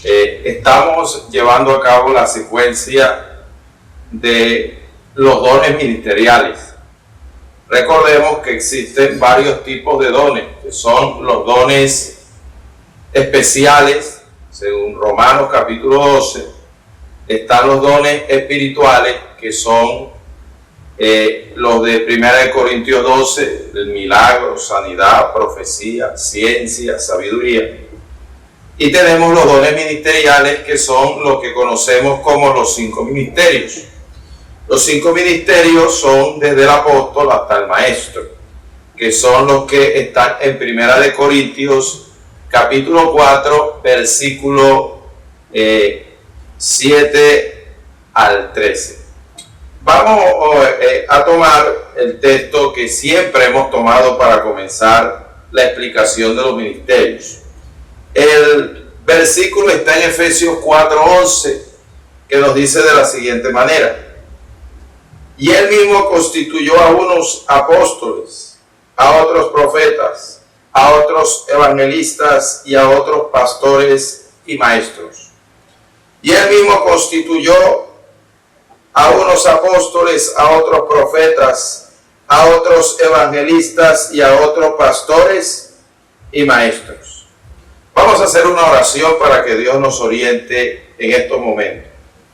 Estamos llevando a cabo la secuencia de los dones ministeriales. Recordemos que existen varios tipos de dones, que son los dones especiales, según Romanos capítulo 12. Están los dones espirituales, que son los de 1 Corintios 12, el milagro, sanidad, profecía, ciencia, sabiduría. Y tenemos los dones ministeriales, que son lo que conocemos como los 5 ministerios. Los 5 ministerios son desde el apóstol hasta el maestro, que son los que están en 1 Corintios capítulo 4, versículo 7 al 13. Vamos a tomar el texto que siempre hemos tomado para comenzar la explicación de los ministerios. El versículo está en Efesios 4:11, que nos dice de la siguiente manera: y él mismo constituyó a unos apóstoles, a otros profetas, a otros evangelistas y a otros pastores y maestros. Y él mismo constituyó a unos apóstoles, a otros profetas, a otros evangelistas y a otros pastores y maestros. Vamos a hacer una oración para que Dios nos oriente en estos momentos.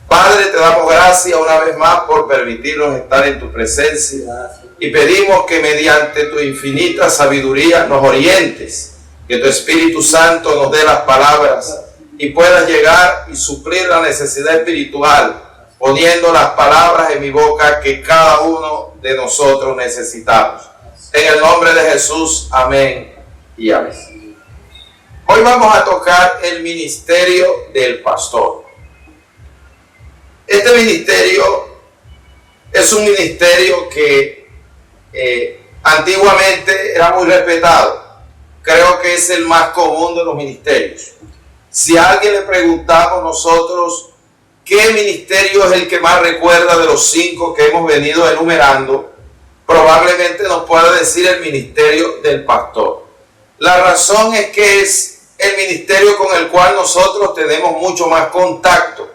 Padre, te damos gracias una vez más por permitirnos estar en tu presencia y pedimos que mediante tu infinita sabiduría nos orientes, que tu Espíritu Santo nos dé las palabras y puedas llegar y suplir la necesidad espiritual, poniendo las palabras en mi boca que cada uno de nosotros necesitamos. En el nombre de Jesús, amén y amén. Hoy vamos a tocar el ministerio del pastor. Este ministerio es un ministerio que antiguamente era muy respetado. Creo que es el más común de los ministerios. Si a alguien le preguntamos nosotros qué ministerio es el que más recuerda de los 5 que hemos venido enumerando, probablemente nos pueda decir el ministerio del pastor. La razón es que es el ministerio con el cual nosotros tenemos mucho más contacto.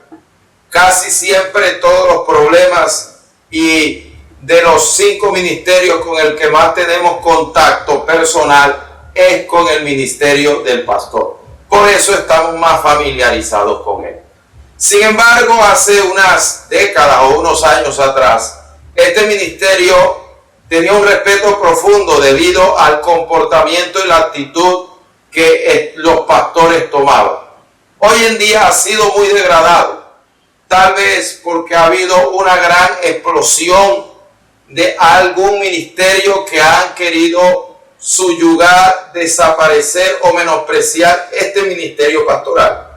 Casi siempre todos los problemas, y de los 5 ministerios con el que más tenemos contacto personal es con el ministerio del pastor. Por eso estamos más familiarizados con él. Sin embargo, hace unas décadas o unos años atrás, este ministerio tenía un respeto profundo debido al comportamiento y la actitud que los pastores tomaban. Hoy en día ha sido muy degradado, tal vez porque ha habido una gran explosión de algún ministerio que han querido subyugar, desaparecer o menospreciar este ministerio pastoral.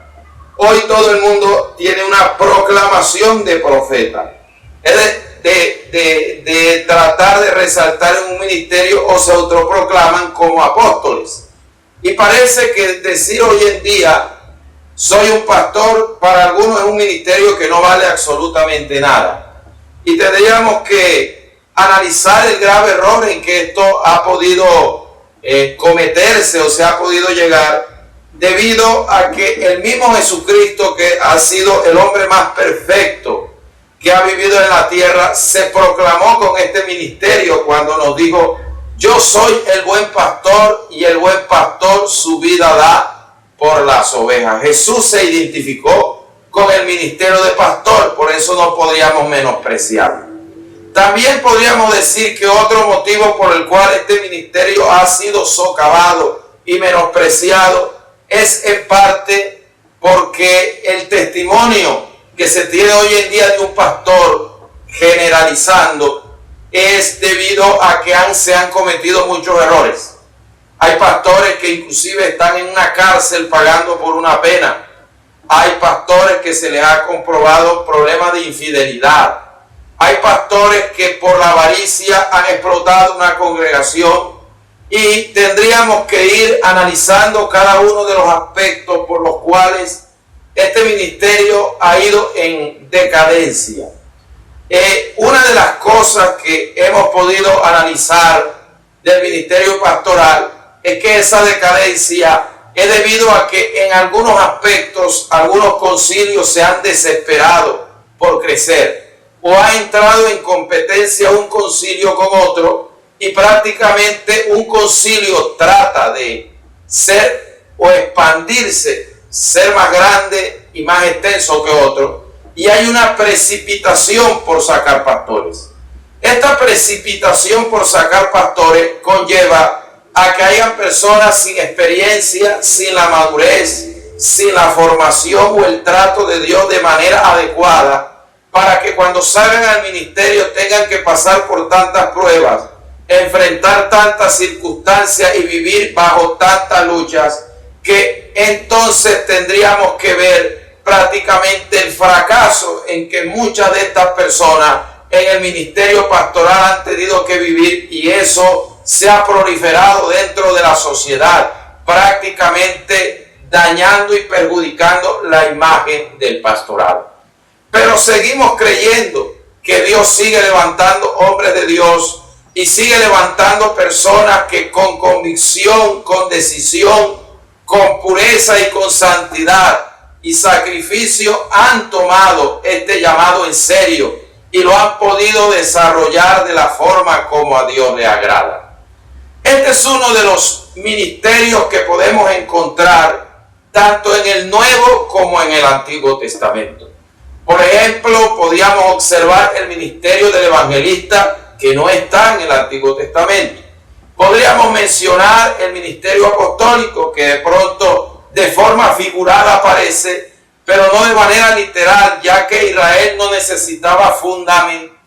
Hoy todo el mundo tiene una proclamación de profeta, de tratar de resaltar en un ministerio, o se autoproclaman como apóstoles. Y parece que decir hoy en día soy un pastor, para algunos es un ministerio que no vale absolutamente nada. Y tendríamos que analizar el grave error en que esto ha podido cometerse o se ha podido llegar, debido a que el mismo Jesucristo, que ha sido el hombre más perfecto que ha vivido en la tierra, se proclamó con este ministerio cuando nos dijo: yo soy el buen pastor y el buen pastor su vida da por las ovejas. Jesús se identificó con el ministerio de pastor, por eso no podríamos menospreciarlo. También podríamos decir que otro motivo por el cual este ministerio ha sido socavado y menospreciado es en parte porque el testimonio que se tiene hoy en día de un pastor, generalizando, es debido a que se han cometido muchos errores. Hay pastores que inclusive están en una cárcel pagando por una pena. Hay pastores que se les ha comprobado problemas de infidelidad. Hay pastores que por la avaricia han explotado una congregación, y tendríamos que ir analizando cada uno de los aspectos por los cuales este ministerio ha ido en decadencia. Una de las cosas que hemos podido analizar del ministerio pastoral es que esa decadencia es debido a que en algunos aspectos, algunos concilios se han desesperado por crecer o ha entrado en competencia un concilio con otro y prácticamente un concilio trata de ser o expandirse, ser más grande y más extenso que otro, y hay una precipitación por sacar pastores. Esta precipitación por sacar pastores conlleva a que hayan personas sin experiencia, sin la madurez, sin la formación o el trato de Dios de manera adecuada, para que cuando salgan al ministerio tengan que pasar por tantas pruebas, enfrentar tantas circunstancias y vivir bajo tantas luchas, que entonces tendríamos que ver prácticamente el fracaso en que muchas de estas personas en el ministerio pastoral han tenido que vivir, y eso se ha proliferado dentro de la sociedad, prácticamente dañando y perjudicando la imagen del pastorado. Pero seguimos creyendo que Dios sigue levantando hombres de Dios y sigue levantando personas que con convicción, con decisión, con pureza y con santidad y sacrificio han tomado este llamado en serio y lo han podido desarrollar de la forma como a Dios le agrada. Este es uno de los ministerios que podemos encontrar tanto en el Nuevo como en el Antiguo Testamento. Por ejemplo, podríamos observar el ministerio del evangelista, que no está en el Antiguo Testamento. Podríamos mencionar el ministerio apostólico, que de pronto de forma figurada aparece, pero no de manera literal, ya que Israel no necesitaba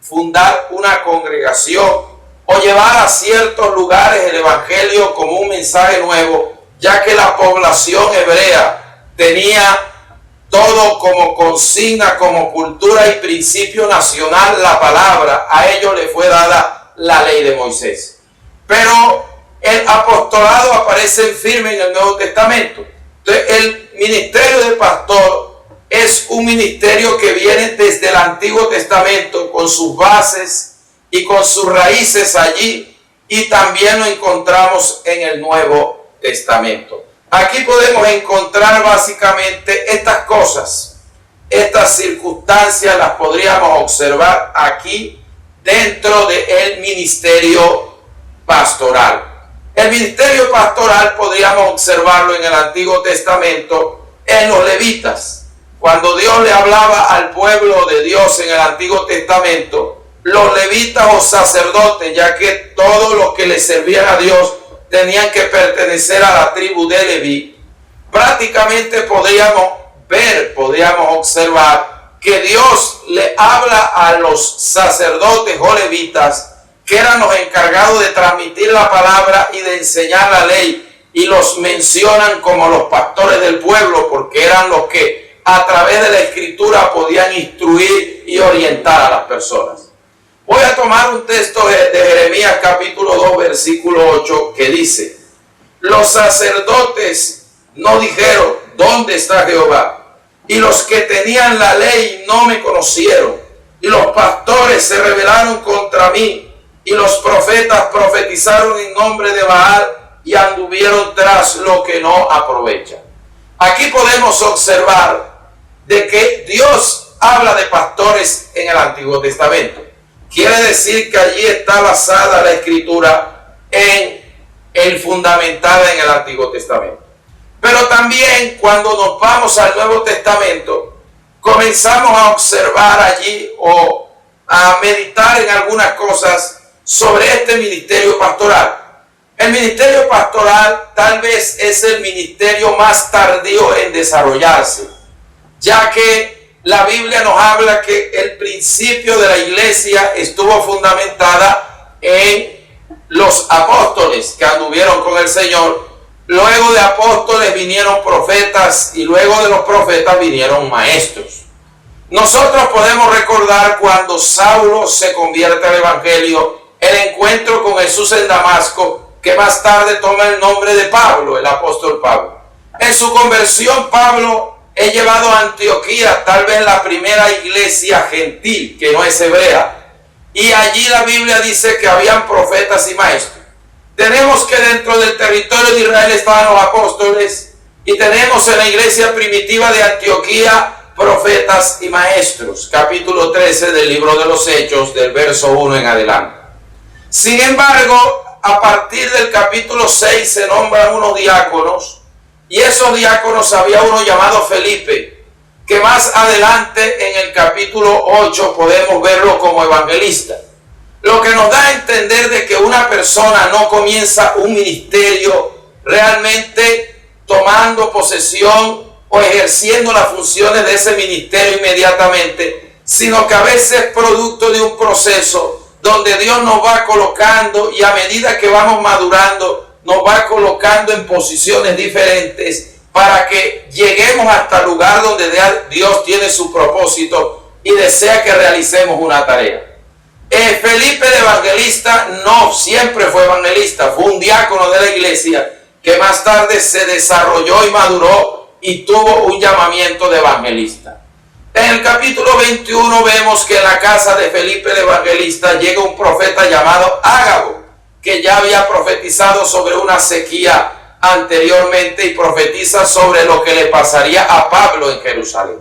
fundar una congregación o llevar a ciertos lugares el evangelio como un mensaje nuevo, ya que la población hebrea tenía todo como consigna, como cultura y principio nacional la palabra. A ellos les fue dada la ley de Moisés. Pero el apostolado aparece firme en el Nuevo Testamento. Entonces, el ministerio de pastor es un ministerio que viene desde el Antiguo Testamento con sus bases y con sus raíces allí, y también lo encontramos en el Nuevo Testamento. Aquí podemos encontrar básicamente estas cosas, estas circunstancias las podríamos observar aquí dentro del ministerio pastoral. El ministerio pastoral podríamos observarlo en el Antiguo Testamento en los levitas. Cuando Dios le hablaba al pueblo de Dios en el Antiguo Testamento, los levitas o sacerdotes, ya que todos los que le servían a Dios tenían que pertenecer a la tribu de Leví, prácticamente podríamos observar que Dios le habla a los sacerdotes o levitas, que eran los encargados de transmitir la palabra y de enseñar la ley, y los mencionan como los pastores del pueblo, porque eran los que a través de la escritura podían instruir y orientar a las personas. Voy a tomar un texto de Jeremías capítulo 2 versículo 8 que dice: los sacerdotes no dijeron ¿dónde está Jehová? Y los que tenían la ley no me conocieron, y los pastores se rebelaron contra mí, y los profetas profetizaron en nombre de Baal y anduvieron tras lo que no aprovecha. Aquí podemos observar de que Dios habla de pastores en el Antiguo Testamento. Quiere decir que allí está basada la escritura fundamentada en el Antiguo Testamento. Pero también cuando nos vamos al Nuevo Testamento, comenzamos a observar allí o a meditar en algunas cosas sobre este ministerio pastoral. El ministerio pastoral tal vez es el ministerio más tardío en desarrollarse, ya que la Biblia nos habla que el principio de la iglesia estuvo fundamentada en los apóstoles que anduvieron con el Señor. Luego de apóstoles vinieron profetas y luego de los profetas vinieron maestros. Nosotros podemos recordar cuando Saulo se convierte al Evangelio, el encuentro con Jesús en Damasco, que más tarde toma el nombre de Pablo, el apóstol Pablo. En su conversión, Pablo es llevado a Antioquía, tal vez la primera iglesia gentil, que no es hebrea, y allí la Biblia dice que habían profetas y maestros. Tenemos que dentro del territorio de Israel estaban los apóstoles, Y tenemos en la iglesia primitiva de Antioquía profetas y maestros, capítulo 13 del libro de los Hechos, del verso 1 en adelante. Sin embargo, a partir del capítulo 6 se nombran unos diáconos, y esos diáconos había uno llamado Felipe, que más adelante en el capítulo 8 podemos verlo como evangelista. Lo que nos da a entender de que una persona no comienza un ministerio realmente tomando posesión o ejerciendo las funciones de ese ministerio inmediatamente, sino que a veces es producto de un proceso donde Dios nos va colocando, y a medida que vamos madurando nos va colocando en posiciones diferentes para que lleguemos hasta el lugar donde Dios tiene su propósito y desea que realicemos una tarea. Felipe el evangelista no siempre fue evangelista, fue un diácono de la iglesia que más tarde se desarrolló y maduró y tuvo un llamamiento de evangelista. En el capítulo 21 vemos que en la casa de Felipe el evangelista llega un profeta llamado Ágabo, que ya había profetizado sobre una sequía anteriormente y profetiza sobre lo que le pasaría a Pablo en Jerusalén.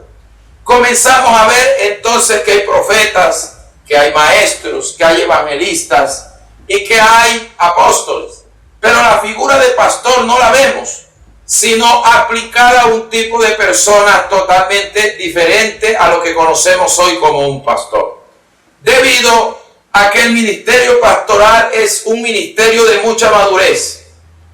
Comenzamos a ver entonces que hay profetas, que hay maestros, que hay evangelistas y que hay apóstoles. Pero la figura de pastor no la vemos, sino aplicada a un tipo de persona totalmente diferente a lo que conocemos hoy como un pastor. Debido a que el ministerio pastoral es un ministerio de mucha madurez.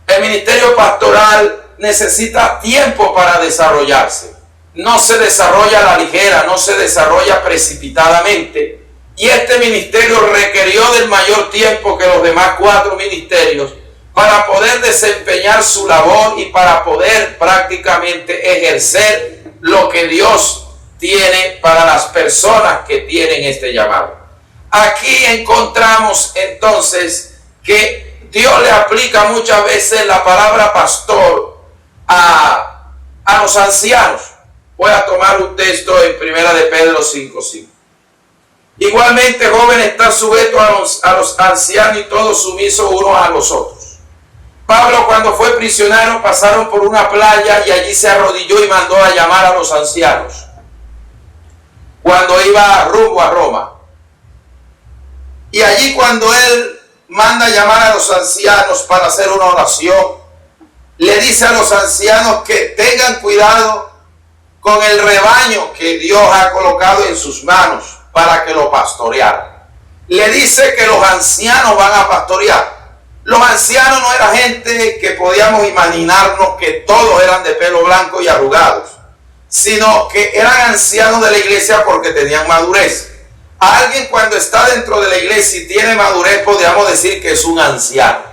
El ministerio pastoral necesita tiempo para desarrollarse. No se desarrolla a la ligera, no se desarrolla precipitadamente. Y este ministerio requirió del mayor tiempo que los demás 4 ministerios para poder desempeñar su labor y para poder prácticamente ejercer lo que Dios tiene para las personas que tienen este llamado. Aquí encontramos entonces que Dios le aplica muchas veces la palabra pastor a los ancianos. Voy a tomar un texto en 1 de Pedro 5:5. Igualmente, jóvenes, están sujetos a los ancianos y todos sumisos unos a los otros. Pablo, cuando fue prisionero, pasaron por una playa y allí se arrodilló y mandó a llamar a los ancianos cuando iba rumbo a Roma. Y allí, cuando él manda a llamar a los ancianos para hacer una oración, le dice a los ancianos que tengan cuidado con el rebaño que Dios ha colocado en sus manos para que lo pastorearan. Le dice que los ancianos van a pastorear. Los ancianos no era gente que podíamos imaginarnos que todos eran de pelo blanco y arrugados, sino que eran ancianos de la iglesia porque tenían madurez. A alguien cuando está dentro de la iglesia y tiene madurez, podríamos decir que es un anciano.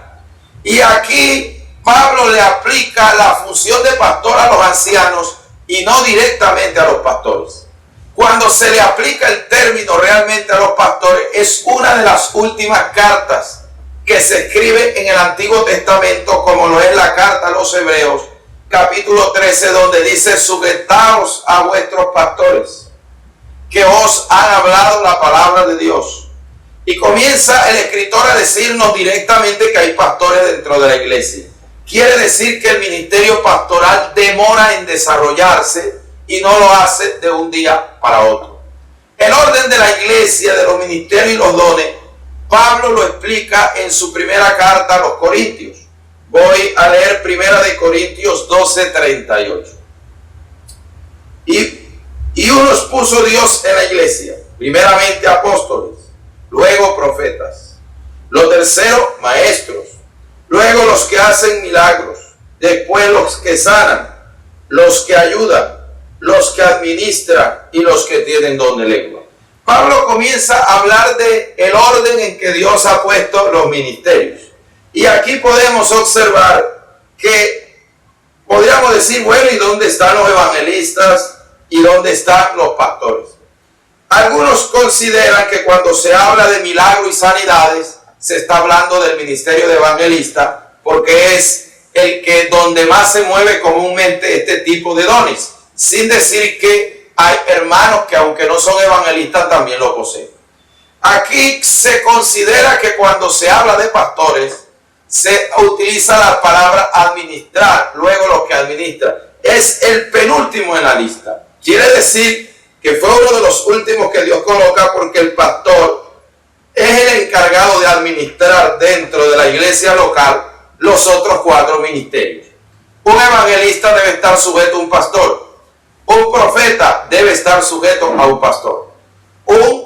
Y aquí Pablo le aplica la función de pastor a los ancianos y no directamente a los pastores. Cuando se le aplica el término realmente a los pastores, es una de las últimas cartas que se escribe en el Antiguo Testamento, como lo es la carta a los Hebreos, capítulo 13, donde dice: sujetaos a vuestros pastores, que os han hablado la palabra de Dios. Y comienza el escritor a decirnos directamente que hay pastores dentro de la iglesia. Quiere decir que el ministerio pastoral demora en desarrollarse y no lo hace de un día para otro. El orden de la iglesia, de los ministerios y los dones, Pablo lo explica en su primera carta a los Corintios. Voy a leer 1 de Corintios 12:38. Y unos puso Dios en la iglesia, primeramente apóstoles, luego profetas, lo tercero maestros, luego los que hacen milagros, después los que sanan, los que ayudan, los que administran y los que tienen don de lengua. Pablo comienza a hablar de el orden en que Dios ha puesto los ministerios. Y aquí podemos observar que podríamos decir, bueno, ¿y dónde están los evangelistas? ¿Y dónde están los pastores? Algunos consideran que cuando se habla de milagros y sanidades, se está hablando del ministerio de evangelista, porque es el que donde más se mueve comúnmente este tipo de dones, sin decir que hay hermanos que aunque no son evangelistas también lo poseen. Aquí se considera que cuando se habla de pastores, se utiliza la palabra administrar, luego lo que administra. Es el penúltimo en la lista. Quiere decir que fue uno de los últimos que Dios coloca porque el pastor es el encargado de administrar dentro de la iglesia local los otros 4 ministerios. Un evangelista debe estar sujeto a un pastor. Un profeta debe estar sujeto a un pastor.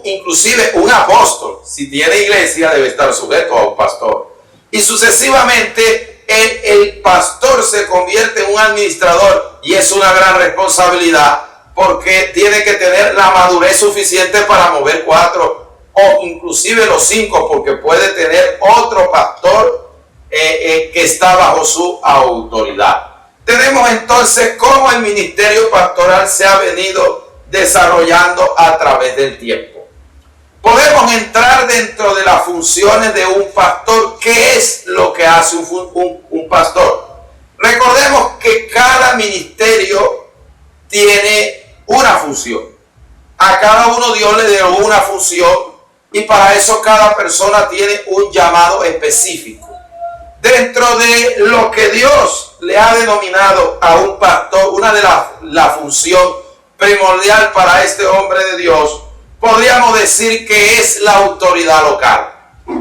Inclusive un apóstol, si tiene iglesia, debe estar sujeto a un pastor. Y sucesivamente el pastor se convierte en un administrador y es una gran responsabilidad porque tiene que tener la madurez suficiente para mover 4 o inclusive los 5 porque puede tener otro pastor que está bajo su autoridad. Tenemos entonces cómo el ministerio pastoral se ha venido desarrollando a través del tiempo. Podemos entrar dentro de las funciones de un pastor. ¿Qué es lo que hace un pastor? Recordemos que cada ministerio tiene una función. A cada uno Dios le dio una función y para eso cada persona tiene un llamado específico. Dentro de lo que Dios le ha denominado a un pastor, una de la función primordial para este hombre de Dios, podríamos decir que es la autoridad local.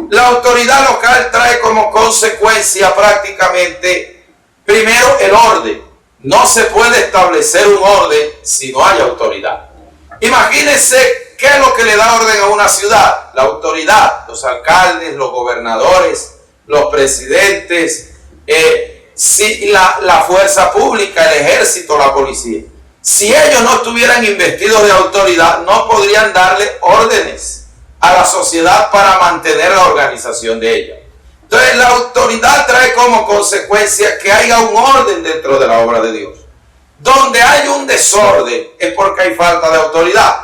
La autoridad local trae como consecuencia prácticamente, primero, el orden. No se puede establecer un orden si no hay autoridad. Imagínense qué es lo que le da orden a una ciudad. La autoridad, los alcaldes, los gobernadores, los presidentes, la fuerza pública, el ejército, la policía. Si ellos no estuvieran investidos de autoridad, no podrían darle órdenes a la sociedad para mantener la organización de ella. Entonces, la autoridad trae como consecuencia que haya un orden dentro de la obra de Dios. Donde hay un desorden es porque hay falta de autoridad.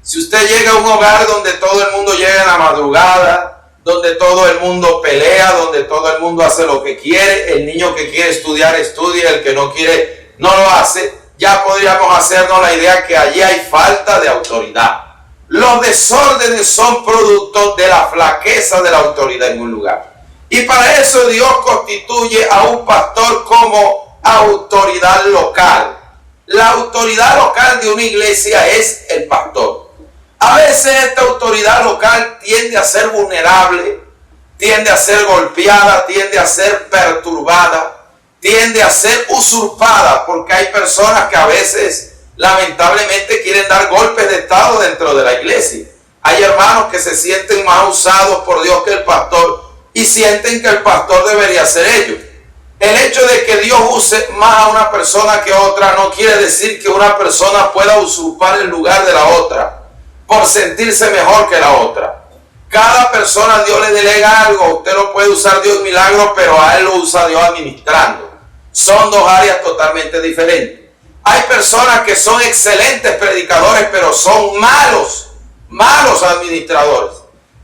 Si usted llega a un hogar donde todo el mundo llega en la madrugada, donde todo el mundo pelea, donde todo el mundo hace lo que quiere, el niño que quiere estudiar, estudia, el que no quiere, no lo hace, ya podríamos hacernos la idea que allí hay falta de autoridad. Los desórdenes son producto de la flaqueza de la autoridad en un lugar. Y para eso Dios constituye a un pastor como autoridad local. La autoridad local de una iglesia es el pastor. A veces esta autoridad local tiende a ser vulnerable, tiende a ser golpeada, tiende a ser perturbada, tiende a ser usurpada, porque hay personas que a veces lamentablemente quieren dar golpes de estado dentro de la iglesia. Hay hermanos que se sienten más usados por Dios que el pastor y sienten que el pastor debería ser ellos. El hecho de que Dios use más a una persona que otra no quiere decir que una persona pueda usurpar el lugar de la otra por sentirse mejor que la otra. Cada persona Dios le delega algo. Usted lo puede usar Dios milagro, pero a él lo usa Dios administrando. Son dos áreas totalmente diferentes. Hay personas que son excelentes predicadores, pero son malos administradores.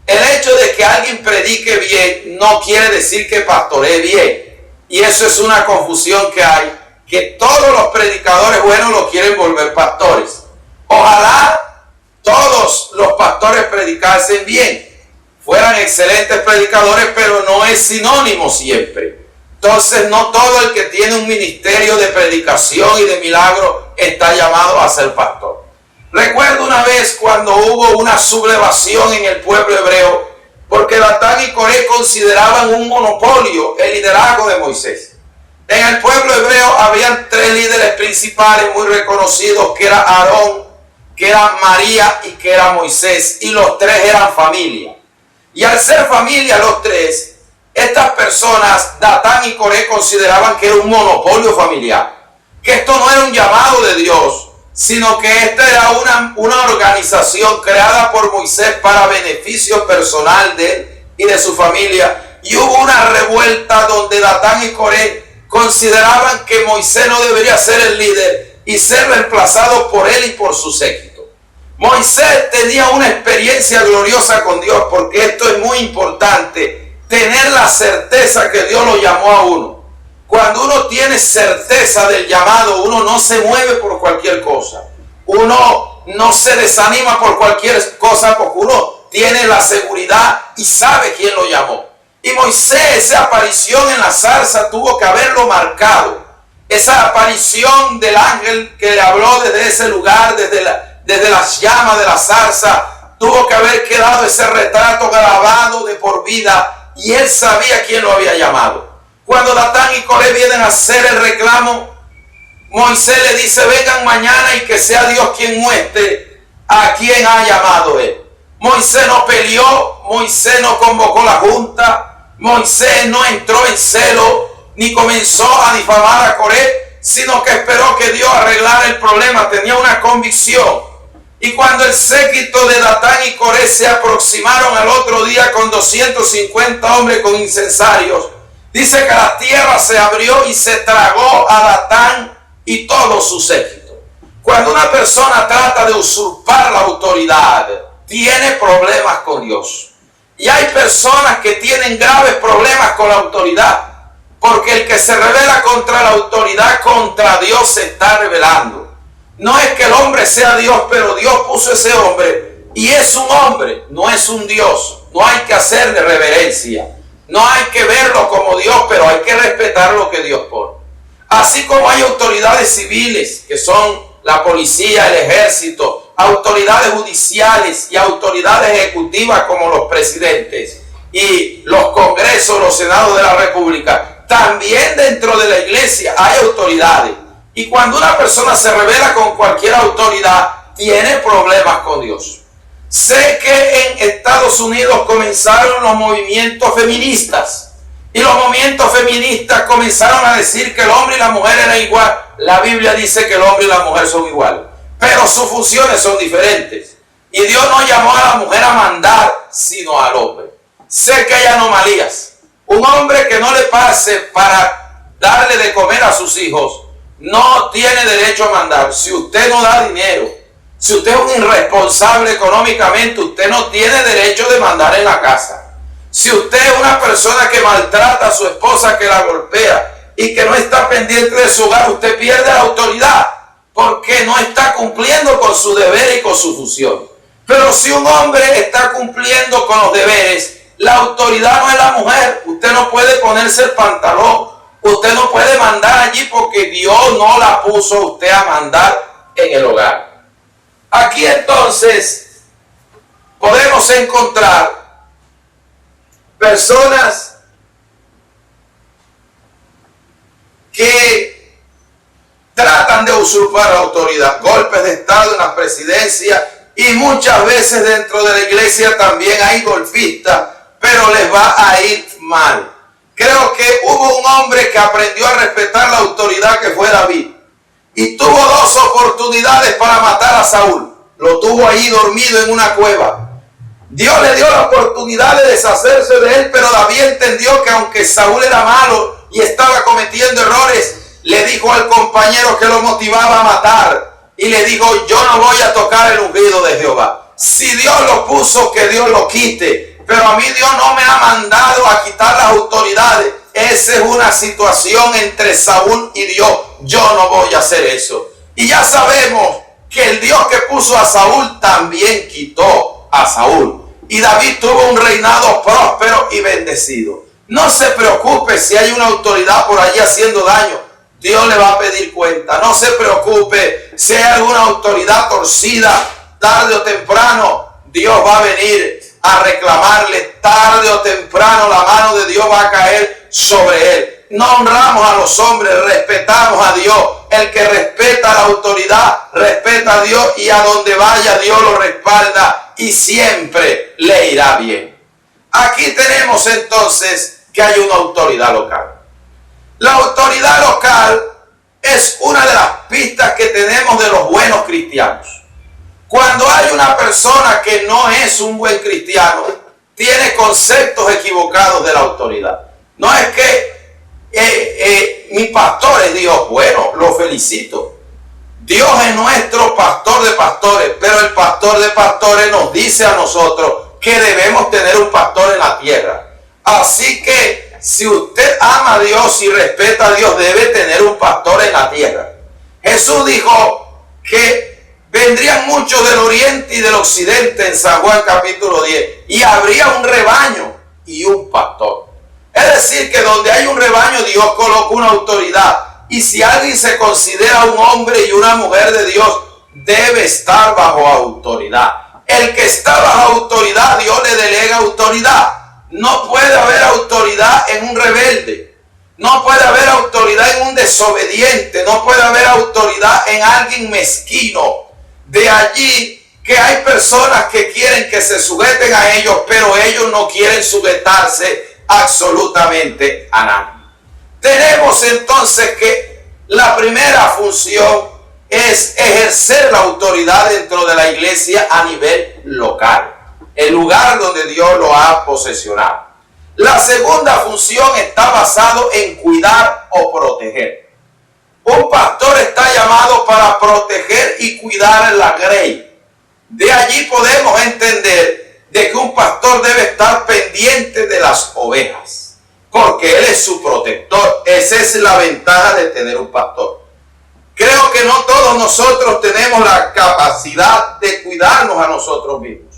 El hecho de que alguien predique bien no quiere decir que pastoree bien. Y eso es una confusión que hay, que todos los predicadores buenos lo quieren volver pastores. Ojalá todos los pastores predicasen bien, fueran excelentes predicadores, pero no es sinónimo siempre. Entonces no todo el que tiene un ministerio de predicación y de milagro está llamado a ser pastor. Recuerdo una vez cuando hubo una sublevación en el pueblo hebreo, porque Datán y Coré consideraban un monopolio el liderazgo de Moisés. En el pueblo hebreo habían 3 líderes principales muy reconocidos, que era Aarón, que era María y que era Moisés, y los 3 eran familia. Y al ser familia los 3, estas personas, Datán y Coré, consideraban que era un monopolio familiar, que esto no era un llamado de Dios, sino que esta era una organización creada por Moisés para beneficio personal de él y de su familia. Y hubo una revuelta donde Datán y Coré consideraban que Moisés no debería ser el líder y ser reemplazado por él y por su séquito. Moisés tenía una experiencia gloriosa con Dios, porque esto es muy importante, tener la certeza que Dios lo llamó a uno. Cuando uno tiene certeza del llamado, uno no se mueve por cualquier cosa. Uno no se desanima por cualquier cosa, porque uno tiene la seguridad y sabe quién lo llamó. Y Moisés, esa aparición en la zarza tuvo que haberlo marcado. Esa aparición del ángel que le habló desde ese lugar, desde las llamas de la zarza, tuvo que haber quedado ese retrato grabado de por vida, y él sabía quién lo había llamado. Cuando Datán y Coré vienen a hacer el reclamo, Moisés le dice: vengan mañana y que sea Dios quien muestre a quién ha llamado él. Moisés no peleó, Moisés no convocó la junta, Moisés no entró en celo, ni comenzó a difamar a Coré, sino que esperó que Dios arreglara el problema. Tenía una convicción. Y cuando el séquito de Datán y Coré se aproximaron al otro día con 250 hombres con incensarios, dice que la tierra se abrió y se tragó a Datán y todo su séquito. Cuando una persona trata de usurpar la autoridad, tiene problemas con Dios. Y hay personas que tienen graves problemas con la autoridad, porque el que se rebela contra la autoridad, contra Dios se está rebelando. No es que el hombre sea Dios, pero Dios puso ese hombre y es un hombre, no es un Dios. No hay que hacerle reverencia, no hay que verlo como Dios, pero hay que respetar lo que Dios pone. Así como hay autoridades civiles, que son la policía, el ejército, autoridades judiciales y autoridades ejecutivas como los presidentes y los congresos, los senados de la república, también dentro de la iglesia hay autoridades. Y cuando una persona se rebela con cualquier autoridad, tiene problemas con Dios. Sé que en Estados Unidos comenzaron los movimientos feministas. Y los movimientos feministas comenzaron a decir que el hombre y la mujer eran igual. La Biblia dice que el hombre y la mujer son iguales, pero sus funciones son diferentes. Y Dios no llamó a la mujer a mandar, sino al hombre. Sé que hay anomalías. Un hombre que no le pase para darle de comer a sus hijos, no tiene derecho a mandar. Si usted no da dinero, si usted es un irresponsable económicamente, usted no tiene derecho de mandar en la casa. Si usted es una persona que maltrata a su esposa, que la golpea y que no está pendiente de su hogar, usted pierde la autoridad porque no está cumpliendo con su deber y con su función. Pero si un hombre está cumpliendo con los deberes, la autoridad no es la mujer. Usted no puede ponerse el pantalón, usted no puede mandar allí porque Dios no la puso a usted a mandar en el hogar. Aquí entonces podemos encontrar personas que tratan de usurpar la autoridad, golpes de estado en la presidencia, y muchas veces dentro de la iglesia también hay golpistas, pero les va a ir mal. Creo que hubo un hombre que aprendió a respetar la autoridad, que fue David, y tuvo dos oportunidades para matar a Saúl. Lo tuvo ahí dormido en una cueva. Dios le dio la oportunidad de deshacerse de él, pero David entendió que aunque Saúl era malo y estaba cometiendo errores, le dijo al compañero que lo motivaba a matar, y le dijo: yo no voy a tocar el ungido de Jehová. Si Dios lo puso, que Dios lo quite, pero a mí Dios no me ha mandado a quitar las autoridades. Esa es una situación entre Saúl y Dios. Yo no voy a hacer eso. Y ya sabemos que el Dios que puso a Saúl también quitó a Saúl. Y David tuvo un reinado próspero y bendecido. No se preocupe si hay una autoridad por allí haciendo daño. Dios le va a pedir cuenta. No se preocupe si hay alguna autoridad torcida. Tarde o temprano Dios va a venir a reclamarle. Tarde o temprano la mano de Dios va a caer sobre él. No honramos a los hombres, respetamos a Dios. El que respeta la autoridad, respeta a Dios, y a donde vaya Dios lo respalda y siempre le irá bien. Aquí tenemos entonces que hay una autoridad local. La autoridad local es una de las pistas que tenemos de los buenos cristianos. Cuando hay una persona que no es un buen cristiano, tiene conceptos equivocados de la autoridad. No es que mi pastor es Dios. Bueno, lo felicito. Dios es nuestro pastor de pastores, pero el pastor de pastores nos dice a nosotros que debemos tener un pastor en la tierra. Así que si usted ama a Dios y respeta a Dios, debe tener un pastor en la tierra. Jesús dijo que vendrían muchos del oriente y del occidente en San Juan capítulo 10, y habría un rebaño y un pastor. Es decir, que donde hay un rebaño, Dios coloca una autoridad. Y si alguien se considera un hombre y una mujer de Dios, debe estar bajo autoridad. El que está bajo autoridad, Dios le delega autoridad. No puede haber autoridad en un rebelde. No puede haber autoridad en un desobediente. No puede haber autoridad en alguien mezquino. De allí que hay personas que quieren que se sujeten a ellos, pero ellos no quieren sujetarse absolutamente a nadie. Tenemos entonces que la primera función es ejercer la autoridad dentro de la iglesia a nivel local, el lugar donde Dios lo ha posesionado. La segunda función está basado en cuidar o proteger. Un pastor está llamado para proteger y cuidar la grey. De allí podemos entender de que un pastor debe estar pendiente de las ovejas, porque él es su protector. Esa es la ventaja de tener un pastor. Creo que no todos nosotros tenemos la capacidad de cuidarnos a nosotros mismos.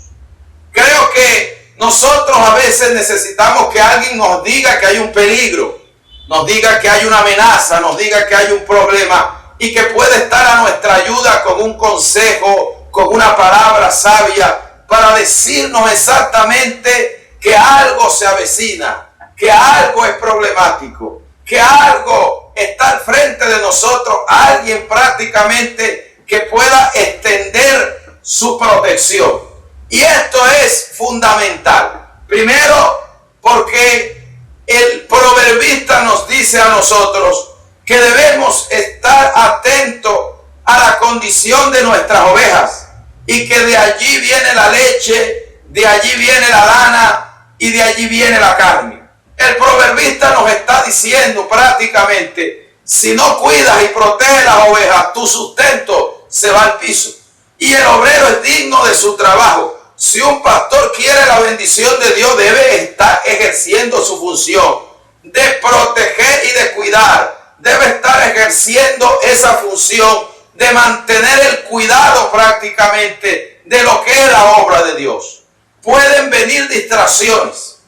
Creo que nosotros a veces necesitamos que alguien nos diga que hay un peligro, nos diga que hay una amenaza, nos diga que hay un problema y que puede estar a nuestra ayuda con un consejo, con una palabra sabia para decirnos exactamente que algo se avecina, que algo es problemático, que algo está al frente de nosotros, alguien prácticamente que pueda extender su protección. Y esto es fundamental. Primero, porque el proverbista nos dice a nosotros que debemos estar atentos a la condición de nuestras ovejas y que de allí viene la leche, de allí viene la lana y de allí viene la carne. El proverbista nos está diciendo prácticamente, si no cuidas y proteges las ovejas, tu sustento se va al piso. Y el obrero es digno de su trabajo. Si un pastor quiere la bendición de Dios, debe estar ejerciendo su función de proteger y de cuidar. Debe estar ejerciendo esa función de mantener el cuidado prácticamente de lo que es la obra de Dios. Pueden venir distracciones,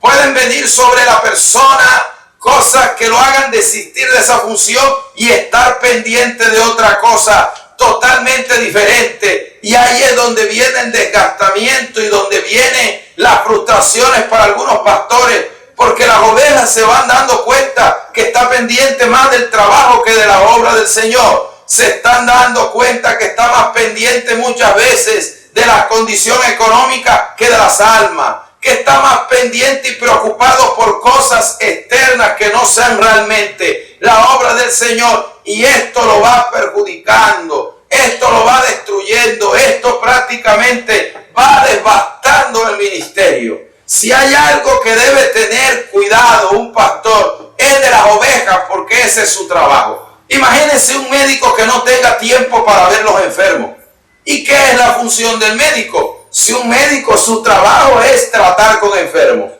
pueden venir sobre la persona cosas que lo hagan desistir de esa función y estar pendiente de otra cosa totalmente diferente. Y ahí es donde viene el desgastamiento y donde vienen las frustraciones para algunos pastores, porque las ovejas se van dando cuenta que está pendiente más del trabajo que de la obra del Señor. Se están dando cuenta que está más pendiente muchas veces de la condición económica que de las almas, que está más pendiente y preocupado por cosas externas que no sean realmente la obra del Señor, y esto lo va perjudicando, esto lo va destruyendo, esto prácticamente va devastando el ministerio. Si hay algo que debe tener cuidado un pastor, es de las ovejas, porque ese es su trabajo. Imagínense un médico que no tenga tiempo para ver los enfermos. ¿Y qué es la función del médico? Si un médico, su trabajo es tratar con enfermos.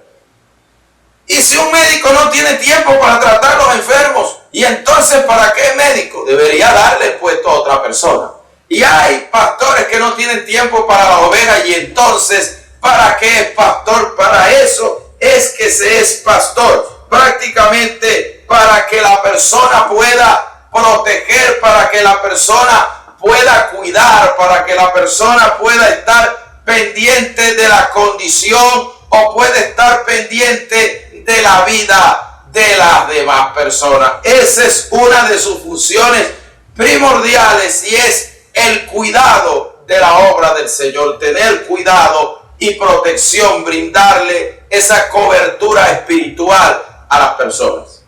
Y si un médico no tiene tiempo para tratar los enfermos, ¿y entonces para qué es médico? Debería darle el puesto a otra persona. Y hay pastores que no tienen tiempo para las ovejas, y entonces, ¿para qué es pastor? Para eso es que se es pastor. Prácticamente para que la persona pueda proteger, para que la persona pueda cuidar, para que la persona pueda estar pendiente de la condición o puede estar pendiente de la vida de las demás personas. Esa es una de sus funciones primordiales, y es el cuidado de la obra del Señor, tener cuidado y protección, brindarle esa cobertura espiritual a las personas.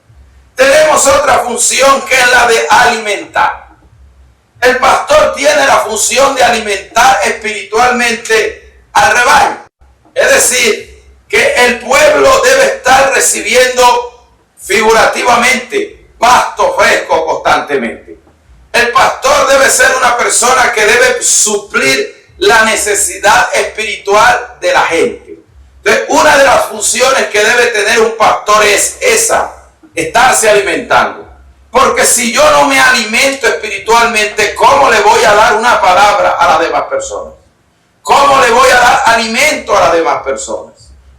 Tenemos otra función que es la de alimentar. El pastor tiene la función de alimentar espiritualmente al rebaño. Es decir, que el pueblo debe estar recibiendo figurativamente pasto fresco constantemente. El pastor debe ser una persona que debe suplir la necesidad espiritual de la gente. Entonces, una de las funciones que debe tener un pastor es esa, estarse alimentando. Porque si yo no me alimento espiritualmente, ¿cómo le voy a dar una palabra a las demás personas? ¿Cómo le voy a dar alimento a las demás personas?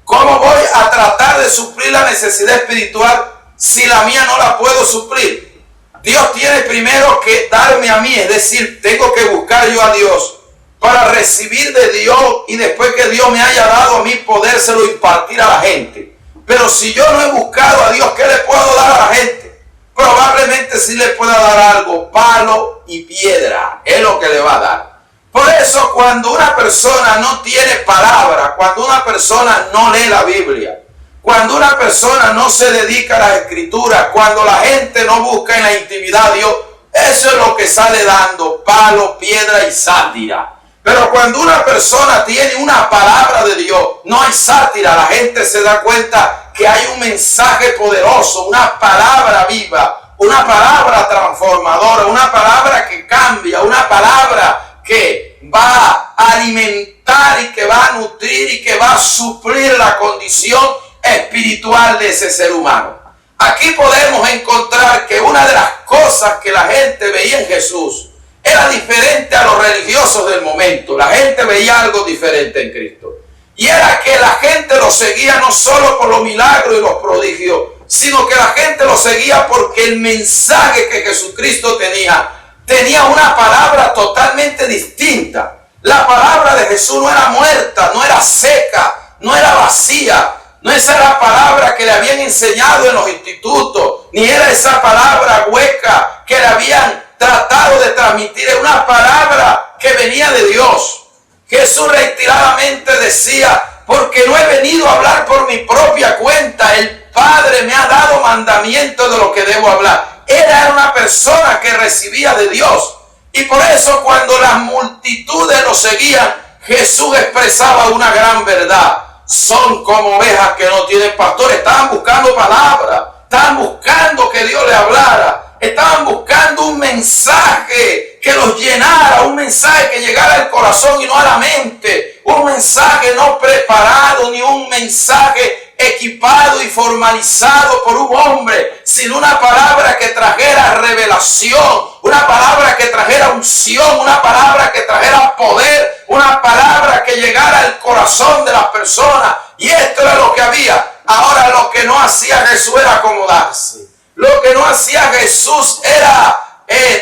¿Cómo voy a tratar de suplir la necesidad espiritual si la mía no la puedo suplir? Dios tiene primero que darme a mí, es decir, tengo que buscar yo a Dios para recibir de Dios y después que Dios me haya dado a mí podérselo impartir a la gente. Pero si yo no he buscado a Dios, ¿qué le puedo dar a la gente? Probablemente sí le pueda dar algo, palo y piedra, es lo que le va a dar. Por eso cuando una persona no tiene palabra, cuando una persona no lee la Biblia, cuando una persona no se dedica a la Escritura, cuando la gente no busca en la intimidad a Dios, eso es lo que sale dando, palo, piedra y sátira. Pero cuando una persona tiene una palabra de Dios, no hay sátira, la gente se da cuenta que hay un mensaje poderoso, una palabra viva, una palabra transformadora, una palabra que cambia, una palabra que va a alimentar y que va a nutrir y que va a suplir la condición espiritual de ese ser humano. Aquí podemos encontrar que una de las cosas que la gente veía en Jesús era diferente a los religiosos del momento. La gente veía algo diferente en Cristo. Y era que la gente lo seguía no solo por los milagros y los prodigios, sino que la gente lo seguía porque el mensaje que Jesucristo tenía una palabra totalmente distinta. La palabra de Jesús no era muerta, no era seca, no era vacía. No es la palabra que le habían enseñado en los institutos, ni era esa palabra hueca que le habían tratado de transmitir. Es una palabra que venía de Dios. Jesús reiteradamente decía, porque no he venido a hablar por mi propia cuenta, el Padre me ha dado mandamiento de lo que debo hablar. Era una persona que recibía de Dios. Y por eso cuando las multitudes lo seguían, Jesús expresaba una gran verdad. Son como ovejas que no tienen pastor. Estaban buscando palabra, estaban buscando que Dios le hablara, estaban buscando un mensaje que los llenara, un mensaje que llegara al corazón y no a la mente, un mensaje no preparado ni un mensaje equipado y formalizado por un hombre, sino una palabra que trajera revelación, una palabra que trajera unción, una palabra que trajera poder, una palabra que llegara al corazón de las personas. Y esto era lo que había. Ahora lo que no hacía Jesús era acomodarse. Lo que no hacía Jesús era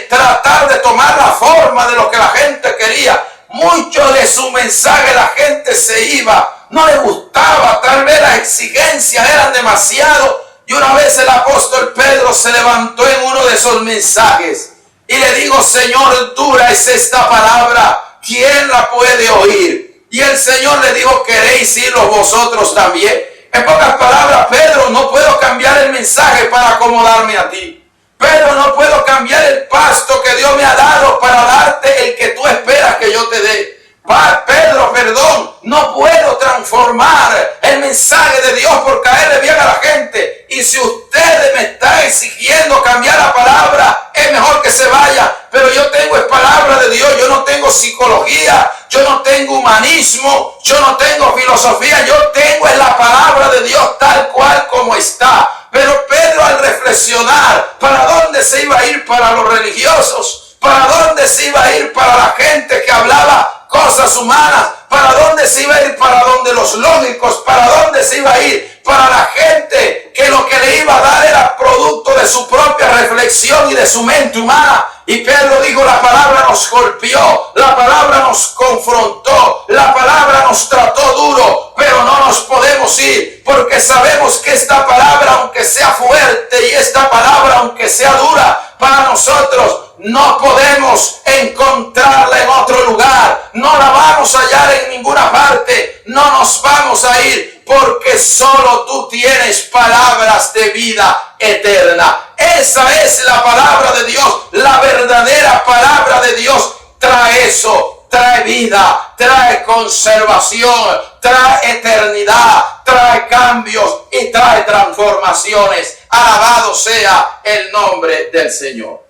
tratar de tomar la forma de lo que la gente quería. Mucho de su mensaje la gente se iba, no le gustaba, tal vez las exigencias eran demasiado. Y una vez el apóstol Pedro se levantó en uno de esos mensajes y le dijo, Señor, dura es esta palabra, ¿quién la puede oír? Y el Señor le dijo, ¿queréis irlos vosotros también? En pocas palabras, Pedro, no puedo cambiar el mensaje para acomodarme a ti. Pedro, no puedo cambiar el pasto que Dios me ha dado para darte el que tú esperas que yo te dé. Pedro, perdón, no puedo transformar el mensaje de Dios por caerle bien a la gente. Y si ustedes me están exigiendo cambiar la palabra, es mejor que se vaya. Pero yo tengo es palabra de Dios, yo no tengo psicología, yo no tengo humanismo, yo no tengo filosofía, yo tengo es la palabra de Dios tal cual como está. Pero Pedro, al reflexionar, ¿para dónde se iba a ir? Para los religiosos. ¿Para dónde se iba a ir? Para la gente que hablaba cosas humanas. ¿Para dónde se iba a ir? Para donde los lógicos. ¿Para dónde se iba a ir? Para la gente que lo que le iba a dar era producto de su propia reflexión y de su mente humana. Y Pedro dijo, la palabra nos golpeó, la palabra nos confrontó, la palabra nos trató duro, pero no nos podemos ir, porque sabemos que esta palabra, aunque sea fuerte, y esta palabra, aunque sea dura, para nosotros no podemos encontrarla en otro lugar, no la vamos a hallar en ninguna parte, no nos vamos a ir, porque solo tú tienes palabras de vida eterna. Esa es la palabra de Dios, la verdadera palabra de Dios trae eso, trae vida, trae conservación, trae eternidad, trae cambios y trae transformaciones. Alabado sea el nombre del Señor.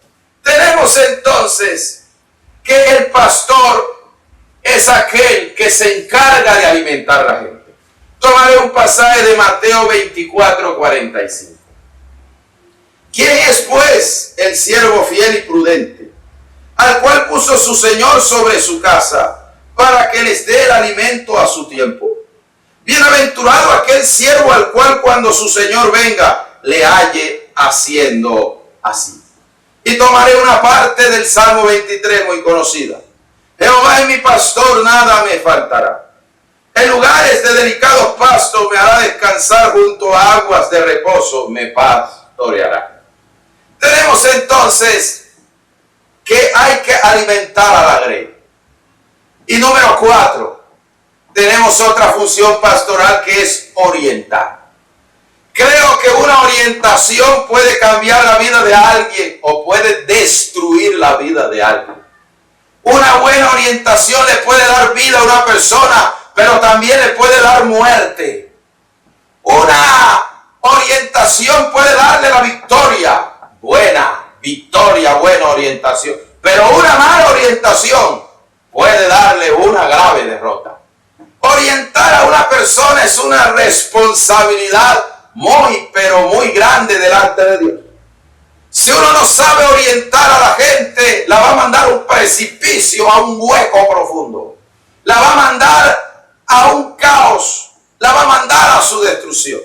Tenemos entonces que el pastor es aquel que se encarga de alimentar a la gente. Tomaré un pasaje de Mateo 24:45. ¿Quién es pues el siervo fiel y prudente, al cual puso su señor sobre su casa, para que les dé el alimento a su tiempo? Bienaventurado aquel siervo al cual cuando su Señor venga le halle haciendo así. Y tomaré una parte del Salmo 23 muy conocida. Jehová es mi pastor, nada me faltará. En lugares de delicados pastos me hará descansar, junto a aguas de reposo me pastoreará. Tenemos entonces que hay que alimentar a la grey. Y número 4, tenemos otra función pastoral que es orientar. Creo que una orientación puede cambiar la vida de alguien o puede destruir la vida de alguien. Una buena orientación le puede dar vida a una persona, pero también le puede dar muerte. Una orientación puede darle la victoria, buena orientación. Pero una mala orientación puede darle una grave derrota. Orientar a una persona es una responsabilidad pero muy grande delante de Dios. Si uno no sabe orientar a la gente, la va a mandar a un precipicio, a un hueco profundo. La va a mandar a un caos, la va a mandar a su destrucción.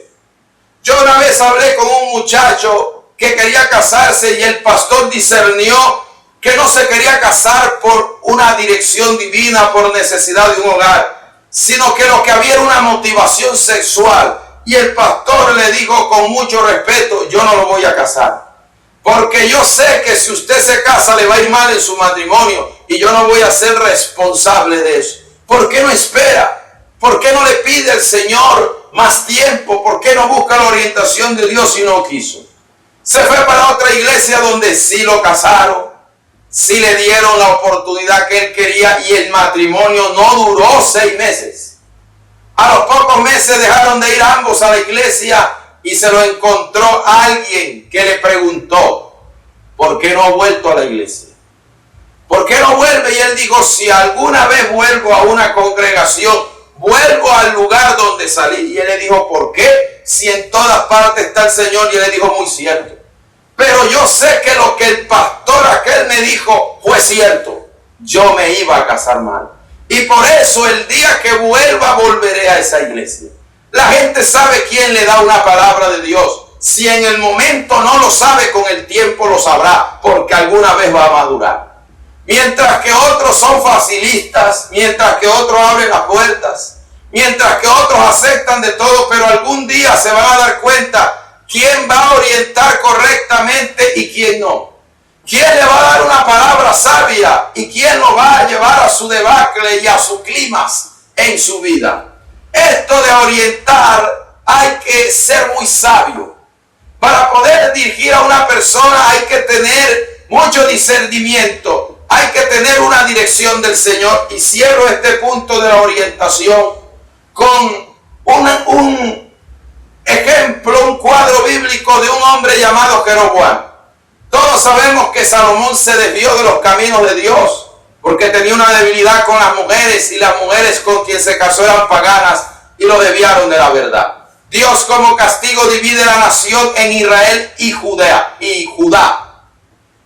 Yo una vez hablé con un muchacho que quería casarse y el pastor discernió que no se quería casar por una dirección divina, por necesidad de un hogar, sino que lo que había era una motivación sexual. Y el pastor le dijo con mucho respeto: yo no lo voy a casar, porque yo sé que si usted se casa le va a ir mal en su matrimonio y yo no voy a ser responsable de eso. ¿Por qué no espera? ¿Por qué no le pide al Señor más tiempo? ¿Por qué no busca la orientación de Dios y no quiso? Se fue para otra iglesia donde sí lo casaron, sí le dieron la oportunidad que él quería y el matrimonio no duró 6 meses. A los pocos meses dejaron de ir ambos a la iglesia y se lo encontró alguien que le preguntó: ¿por qué no ha vuelto a la iglesia? ¿Por qué no vuelve? Y él dijo: si alguna vez vuelvo a una congregación, vuelvo al lugar donde salí. Y él le dijo: ¿por qué? Si en todas partes está el Señor. Y él le dijo: muy cierto. Pero yo sé que lo que el pastor aquel me dijo fue cierto. Yo me iba a casar mal. Y por eso el día que vuelva volveré a esa iglesia. La gente sabe quién le da una palabra de Dios. Si en el momento no lo sabe, con el tiempo lo sabrá, porque alguna vez va a madurar. Mientras que otros son facilistas, mientras que otros abren las puertas, mientras que otros aceptan de todo, pero algún día se van a dar cuenta quién va a orientar correctamente y quién no. ¿Quién le va a dar una palabra sabia y quién lo va a llevar a su debacle y a su clímax en su vida? Esto de orientar hay que ser muy sabio. Para poder dirigir a una persona hay que tener mucho discernimiento, hay que tener una dirección del Señor. Y cierro este punto de la orientación con un ejemplo, un cuadro bíblico de un hombre llamado Jeroboam. Todos sabemos que Salomón se desvió de los caminos de Dios porque tenía una debilidad con las mujeres, y las mujeres con quien se casó eran paganas y lo desviaron de la verdad. Dios como castigo divide la nación en Israel y Judá.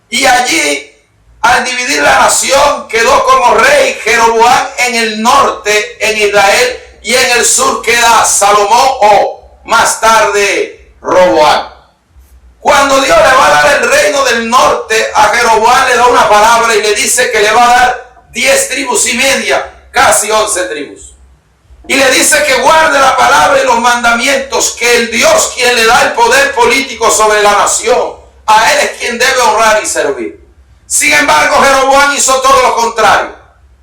Y allí, al dividir la nación, quedó como rey Jeroboam en el norte, en Israel, y en el sur queda Salomón, o más tarde Roboam. Cuando Dios le va a dar el reino del norte, a Jeroboam le da una palabra y le dice que le va a dar 10 tribus y media, casi 11 tribus. Y le dice que guarde la palabra y los mandamientos, que el Dios quien le da el poder político sobre la nación, a él es quien debe honrar y servir. Sin embargo, Jeroboam hizo todo lo contrario.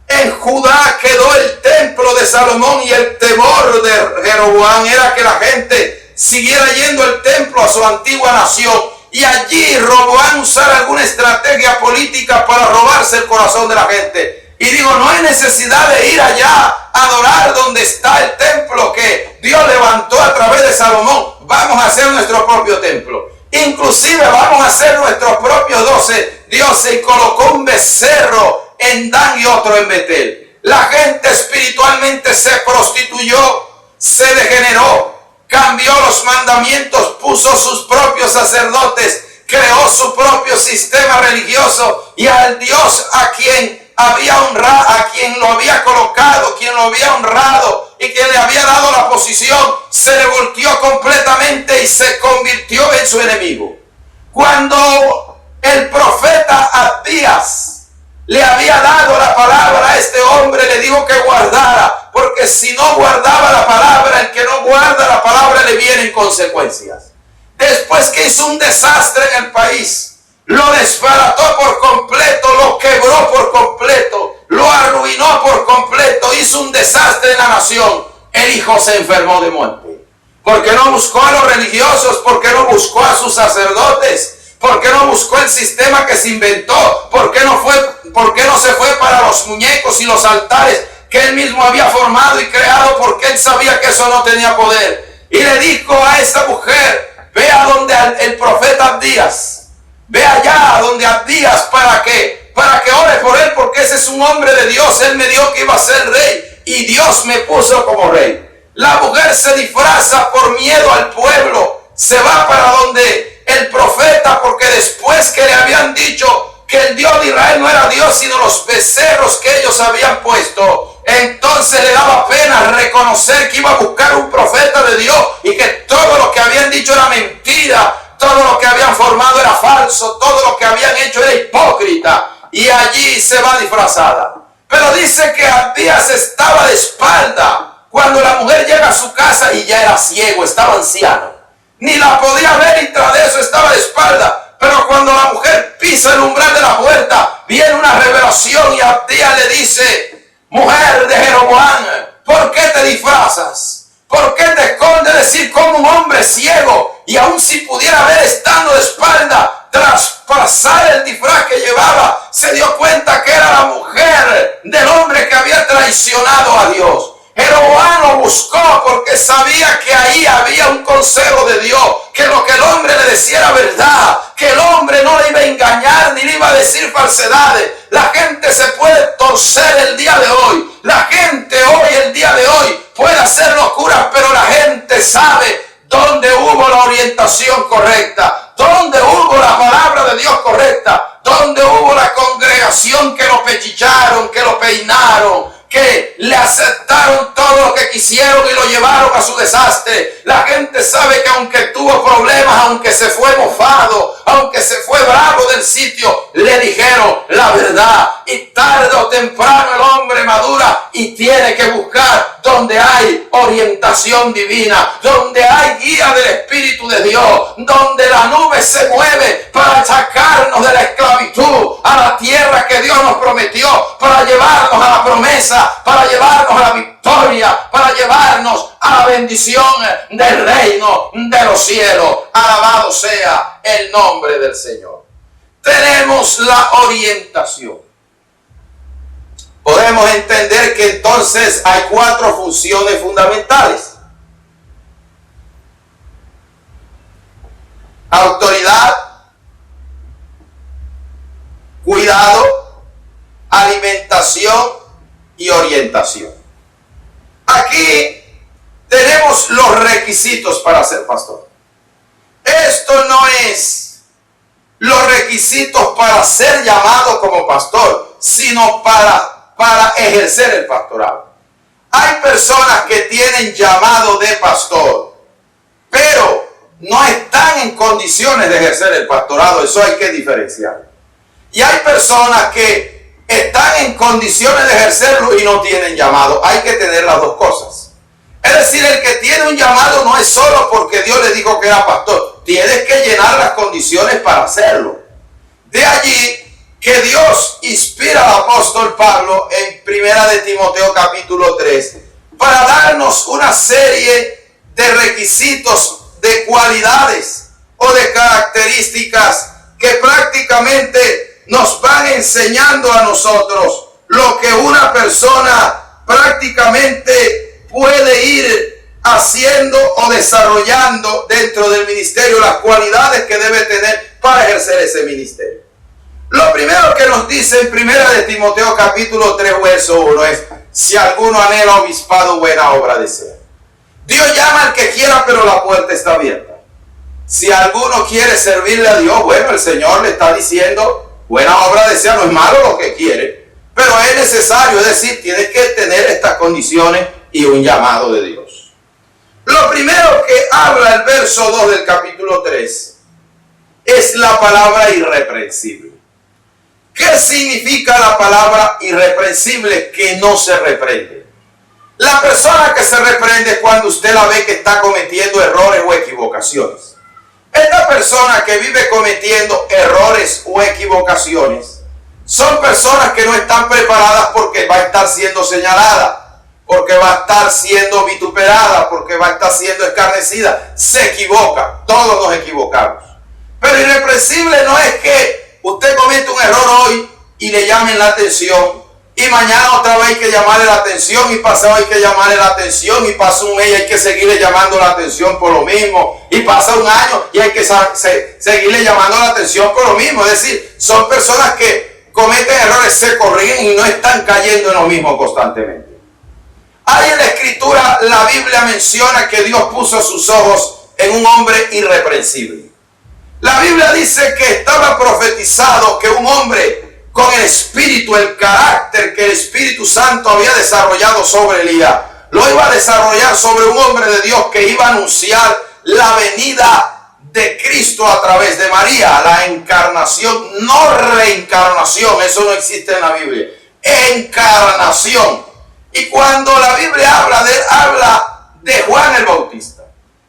En Judá quedó el templo de Salomón, y el temor de Jeroboam era que la gente siguiera yendo al templo, a su antigua nación, y allí Roboam usara alguna estrategia política para robarse el corazón de la gente. Y digo, no hay necesidad de ir allá a adorar donde está el templo que Dios levantó a través de Salomón. Vamos a hacer nuestro propio templo. Inclusive vamos a hacer nuestros propios 12 dioses, y colocó un becerro en Dan y otro en Betel. La gente espiritualmente se prostituyó, se degeneró, cambió los mandamientos, puso sus propios sacerdotes, creó su propio sistema religioso, y al Dios a quien había honrado, a quien lo había colocado, quien lo había honrado y quien le había dado la posición, se le volteó completamente y se convirtió en su enemigo. Cuando el profeta Abdías le había dado la palabra a este hombre, le dijo que guardara, porque si no guardaba la palabra, el que no guarda la palabra le vienen consecuencias. Después que hizo un desastre en el país, lo desbarató por completo, lo quebró por completo, lo arruinó por completo, hizo un desastre en la nación. El hijo se enfermó de muerte, porque no buscó a los religiosos, porque no buscó a sus sacerdotes, porque no buscó el sistema que se inventó, porque no se fue para los muñecos y los altares que él mismo había formado y creado, porque él sabía que eso no tenía poder. Y le dijo a esta mujer: ve a donde el profeta Abdías, ve allá a donde Abdías para que ore por él, porque ese es un hombre de Dios. Él me dijo que iba a ser rey y Dios me puso como rey. La mujer se disfraza por miedo al pueblo, se va para donde el profeta, porque después que le habían dicho que el Dios de Israel no era Dios, sino los becerros que ellos habían puesto, entonces le daba pena reconocer que iba a buscar un profeta de Dios y que todo lo que habían dicho era mentira, todo lo que habían formado era falso, todo lo que habían hecho era hipócrita, y allí se va disfrazada. Pero dice que Abdías estaba de espalda cuando la mujer llega a su casa y ya era ciego, estaba anciano, ni la podía ver, y tras de eso estaba de espalda. Pero cuando la mujer pisa el umbral de la puerta, viene una revelación y Abdías le dice: mujer de Jeroboam, ¿por qué te disfrazas? ¿Por qué te escondes? Decir, como un hombre ciego, y aun si pudiera ver estando de espalda, tras pasar el disfraz que llevaba, se dio cuenta que era la mujer del hombre que había traicionado a Dios. Jeroboam lo buscó porque sabía que ahí había un consejo de Dios, que lo que el hombre le decía era verdad, que el hombre no le iba a engañar ni le iba a decir falsedades. La gente se puede torcer el día de hoy, la gente hoy, el día de hoy, puede hacer locuras, pero la gente sabe dónde hubo la orientación correcta, dónde hubo la palabra de Dios correcta, dónde hubo la congregación que lo pechicharon, que lo peinaron, que le aceptaron todo lo que quisieron y lo llevaron a su desastre. La gente sabe que aunque tuvo problemas, aunque se fue mofado, aunque se fue bravo del sitio, le dijeron la verdad. Y tarde o temprano el hombre madura y tiene que buscar donde hay orientación divina, donde hay guía del Espíritu de Dios, donde la nube se mueve para sacarnos de la esclavitud a la tierra que Dios nos prometió, para llevarnos a la promesa, para llevarnos a la victoria, para llevarnos a la bendición del reino de los cielos. Alabado sea el nombre del Señor. Tenemos la orientación. Podemos entender que entonces hay 4 funciones fundamentales: autoridad, cuidado, alimentación y orientación. Aquí tenemos los requisitos para ser pastor. Esto no es los requisitos para ser llamado como pastor, sino para ejercer el pastorado. Hay personas que tienen llamado de pastor, pero no están en condiciones de ejercer el pastorado. Eso hay que diferenciar. Y hay personas que están en condiciones de ejercerlo y no tienen llamado. Hay que tener las dos cosas. Es decir, el que tiene un llamado no es solo porque Dios le dijo que era pastor. Tienes que llenar las condiciones para hacerlo. De allí que Dios inspira al apóstol Pablo en 1 de Timoteo capítulo 3 para darnos una serie de requisitos, de cualidades o de características que prácticamente nos van enseñando a nosotros lo que una persona prácticamente puede ir haciendo o desarrollando dentro del ministerio, las cualidades que debe tener para ejercer ese ministerio. Lo primero que nos dice en 1 de Timoteo capítulo 3 verso 1 es: si alguno anhela obispado, buena obra desea. Dios llama al que quiera, pero la puerta está abierta. Si alguno quiere servirle a Dios, bueno, el Señor le está diciendo, buena obra desea. No es malo lo que quiere, pero es necesario, es decir, tienes que tener estas condiciones y un llamado de Dios. Lo primero que habla el verso 2 del capítulo 3 es la palabra irreprensible. ¿Qué significa la palabra irreprensible? Que no se reprende. La persona que se reprende es cuando usted la ve que está cometiendo errores o equivocaciones. Esta persona que vive cometiendo errores o equivocaciones son personas que no están preparadas porque va a estar siendo señalada, porque va a estar siendo vituperada, porque va a estar siendo escarnecida. Se equivoca, todos nos equivocamos. Pero irreprensible no es que usted comete un error hoy y le llamen la atención, y mañana otra vez hay que llamarle la atención, y pasado hay que llamarle la atención, y pasa un mes y hay que seguirle llamando la atención por lo mismo, y pasa un año y hay que seguirle llamando la atención por lo mismo. Es decir, son personas que cometen errores, se corrigen y no están cayendo en lo mismo constantemente. Ahí en la Escritura, la Biblia menciona que Dios puso sus ojos en un hombre irreprensible. La Biblia dice que estaba profetizado que un hombre con el espíritu, el carácter que el Espíritu Santo había desarrollado sobre Elías, lo iba a desarrollar sobre un hombre de Dios que iba a anunciar la venida de Cristo a través de María, la encarnación, no reencarnación, eso no existe en la Biblia, encarnación. Y cuando la Biblia habla de Juan el Bautista,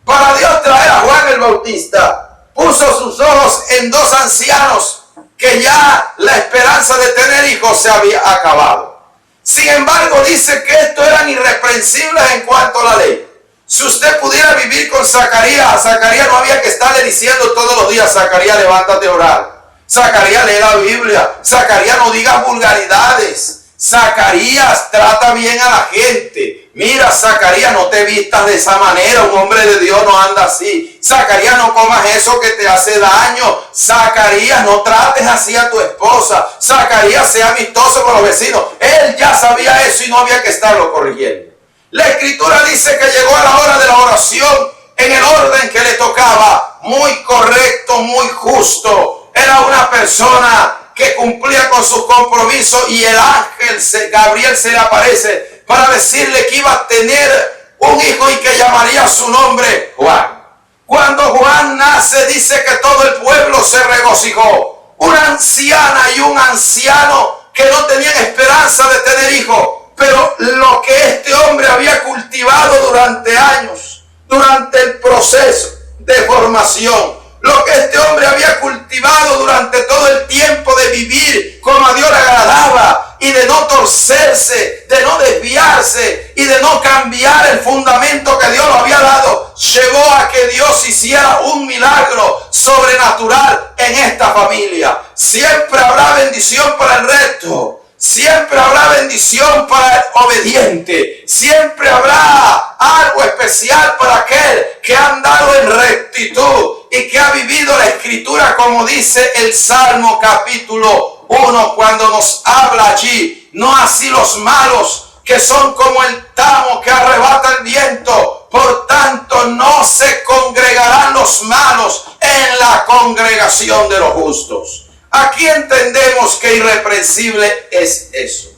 para Dios traer a Juan el Bautista, puso sus ojos en dos ancianos que ya la esperanza de tener hijos se había acabado. Sin embargo, dice que estos eran irreprensibles en cuanto a la ley. Si usted pudiera vivir con Zacarías, a Zacarías no había que estarle diciendo todos los días: Zacarías, levántate a orar. Zacarías, lee la Biblia. Zacarías, no digas vulgaridades. Zacarías, trata bien a la gente. Mira, Zacarías, no te vistas de esa manera. Un hombre de Dios no anda así. Zacarías, no comas eso que te hace daño. Zacarías, no trates así a tu esposa. Zacarías, sea amistoso con los vecinos. Él ya sabía eso y no había que estarlo corrigiendo. La Escritura dice que llegó a la hora de la oración en el orden que le tocaba. Muy correcto, muy justo. Era una persona que cumplía con sus compromisos, y el ángel Gabriel se le aparece para decirle que iba a tener un hijo y que llamaría su nombre Juan. Cuando Juan nace, dice que todo el pueblo se regocijó. Una anciana y un anciano que no tenían esperanza de tener hijos, pero lo que este hombre había cultivado durante años, durante el proceso de formación, lo que este hombre había cultivado durante todo el tiempo de vivir como a Dios le agradaba, y de no torcerse, de no desviarse y de no cambiar el fundamento que Dios lo había dado, llevó a que Dios hiciera un milagro sobrenatural en esta familia. Siempre habrá bendición para el recto. Siempre habrá bendición para el obediente. Siempre habrá algo especial para aquel que ha andado en rectitud y que ha vivido la Escritura, como dice el Salmo capítulo 1, cuando nos habla allí: no así los malos, que son como el tamo que arrebata el viento. Por tanto, no se congregarán los malos en la congregación de los justos. Aquí entendemos que irreprensible es eso.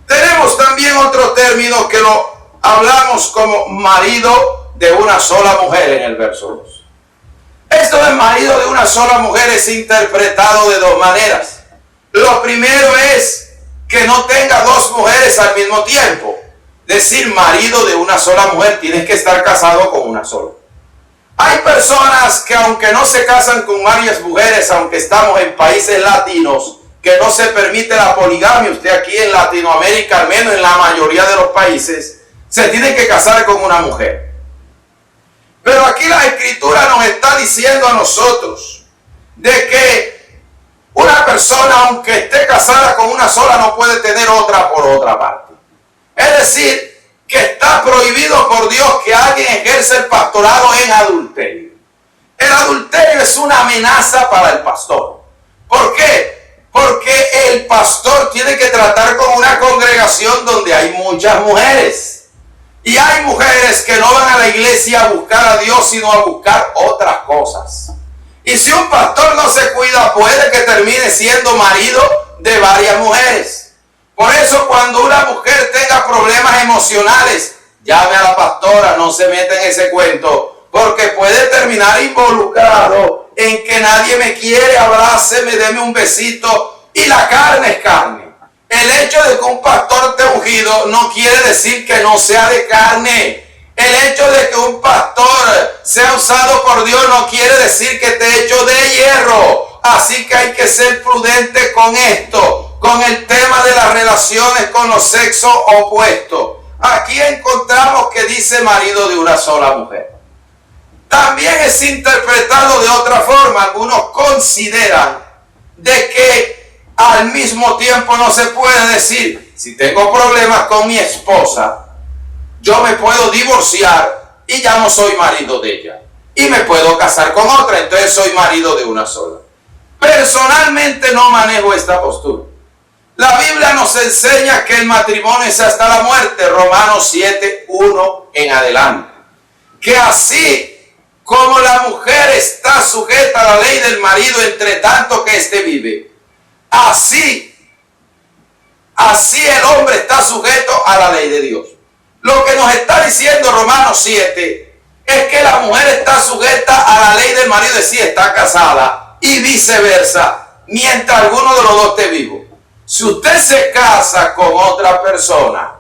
Tenemos también otro término que lo hablamos como marido de una sola mujer en el verso 2. Esto de marido de una sola mujer es interpretado de dos maneras. Lo primero es que no tenga dos mujeres al mismo tiempo. Decir marido de una sola mujer, tienes que estar casado con una sola. Hay personas que, aunque no se casan con varias mujeres, aunque estamos en países latinos, que no se permite la poligamia, usted aquí en Latinoamérica, al menos en la mayoría de los países, se tiene que casar con una mujer. Pero aquí la Escritura nos está diciendo a nosotros de que una persona, aunque esté casada con una sola, no puede tener otra por otra parte. Es decir, que está prohibido por Dios que alguien ejerza el pastorado en adulterio. El adulterio es una amenaza para el pastor. ¿Por qué? Porque el pastor tiene que tratar con una congregación donde hay muchas mujeres. Y hay mujeres que no van a la iglesia a buscar a Dios, sino a buscar otras cosas. Y si un pastor no se cuida, puede que termine siendo marido de varias mujeres. Por eso cuando una mujer tenga problemas emocionales, llame a la pastora, no se meta en ese cuento, porque puede terminar involucrado en que nadie me quiere, abráceme, deme un besito, y la carne es carne. El hecho de que un pastor esté ungido no quiere decir que no sea de carne. El hecho de que un pastor sea usado por Dios no quiere decir que esté hecho de hierro. Así que hay que ser prudente con esto, con el tema de las relaciones con los sexos opuestos. Aquí encontramos que dice marido de una sola mujer. También es interpretado de otra forma. Algunos consideran de que al mismo tiempo no se puede decir, si tengo problemas con mi esposa, yo me puedo divorciar y ya no soy marido de ella. Y me puedo casar con otra, entonces soy marido de una sola. Personalmente no manejo esta postura. La Biblia nos enseña que el matrimonio es hasta la muerte, Romanos 7, 1 en adelante. Que así como la mujer está sujeta a la ley del marido entre tanto que éste vive, así el hombre está sujeto a la ley de Dios. Lo que nos está diciendo Romanos 7 es que la mujer está sujeta a la ley del marido de si está casada y viceversa, mientras alguno de los dos esté vivo. Si usted se casa con otra persona,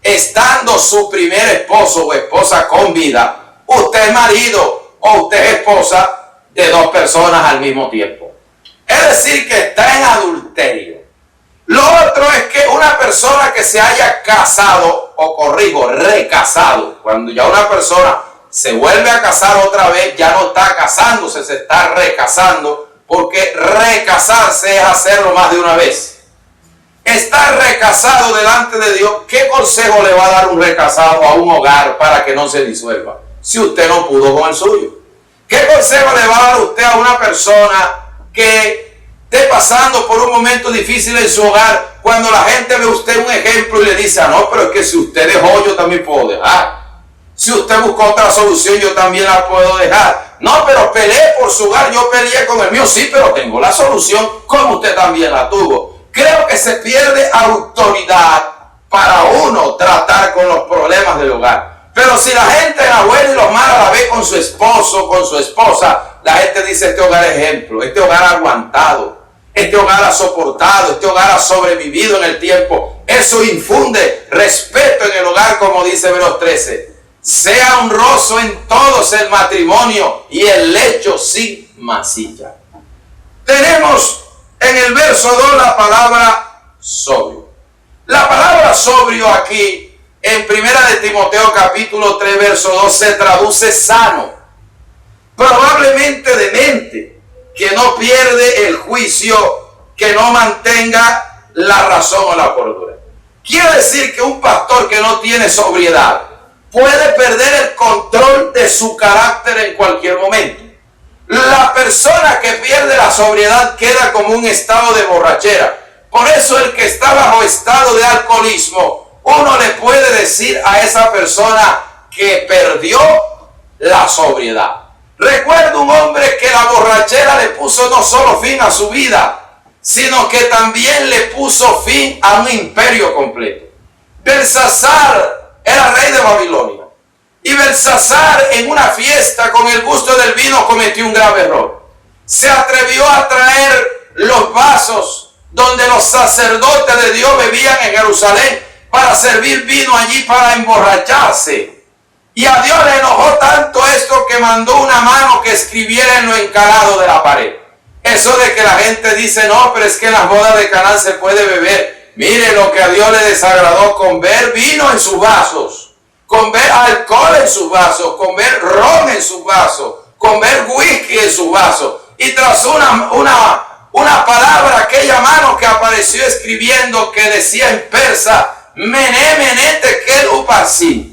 estando su primer esposo o esposa con vida, usted es marido o usted es esposa de dos personas al mismo tiempo. Es decir, que está en adulterio. Lo otro es que una persona que se haya casado, o corrijo, recasado, cuando ya una persona se vuelve a casar otra vez, ya no está casándose, se está recasando, porque recasarse es hacerlo más de una vez. Estar recasado delante de Dios, ¿qué consejo le va a dar un recasado a un hogar para que no se disuelva? Si usted no pudo con el suyo. ¿Qué consejo le va a dar usted a una persona que esté pasando por un momento difícil en su hogar, cuando la gente ve a usted un ejemplo y le dice, no, pero es que si usted dejó, yo también puedo dejar? Si usted buscó otra solución, yo también la puedo dejar. No, pero peleé por su hogar, yo peleé con el mío, sí, pero tengo la solución, como usted también la tuvo. Creo que se pierde autoridad para uno tratar con los problemas del hogar. Pero si la gente, la buena y los malos, la ve con su esposo, con su esposa, la gente dice, este hogar es ejemplo, este hogar ha aguantado, este hogar ha soportado, este hogar ha sobrevivido en el tiempo. Eso infunde respeto en el hogar, como dice Veros 13. Sea honroso en todos el matrimonio y el lecho sin masilla. Tenemos en el verso 2 la palabra sobrio. La palabra sobrio aquí en 1 de Timoteo capítulo 3 verso 2 se traduce sano, probablemente demente, que no pierde el juicio, que no mantenga la razón o la cordura. Quiere decir que un pastor que no tiene sobriedad puede perder el control de su carácter en cualquier momento. La persona que pierde la sobriedad queda como un estado de borrachera. Por eso el que está bajo estado de alcoholismo, uno le puede decir a esa persona que perdió la sobriedad. Recuerdo un hombre que la borrachera le puso no solo fin a su vida, sino que también le puso fin a un imperio completo. Belsasar era rey de Babilonia. Y Belsasar, en una fiesta con el gusto del vino, cometió un grave error. Se atrevió a traer los vasos donde los sacerdotes de Dios bebían en Jerusalén para servir vino allí para emborracharse. Y a Dios le enojó tanto esto que mandó una mano que escribiera en lo encalado de la pared. Eso de que la gente dice, no, pero es que en las bodas de Caná se puede beber. Mire lo que a Dios le desagradó con ver vino en sus vasos, con ver alcohol en sus vasos, con ver ron en sus vasos, con ver whisky en sus vasos. Y tras una palabra, aquella mano que apareció escribiendo que decía en persa, Mené, Mené, Tekel, Upasí.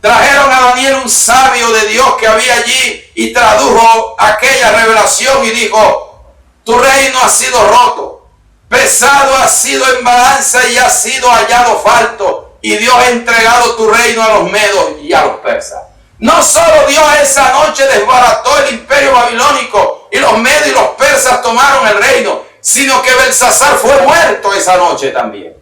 Trajeron a Daniel, un sabio de Dios que había allí, y tradujo aquella revelación y dijo, tu reino ha sido roto, pesado ha sido en balanza y ha sido hallado falto, y Dios ha entregado tu reino a los medos y a los persas. No solo Dios esa noche desbarató el imperio babilónico y los medos y los persas tomaron el reino, sino que Belsasar fue muerto esa noche también.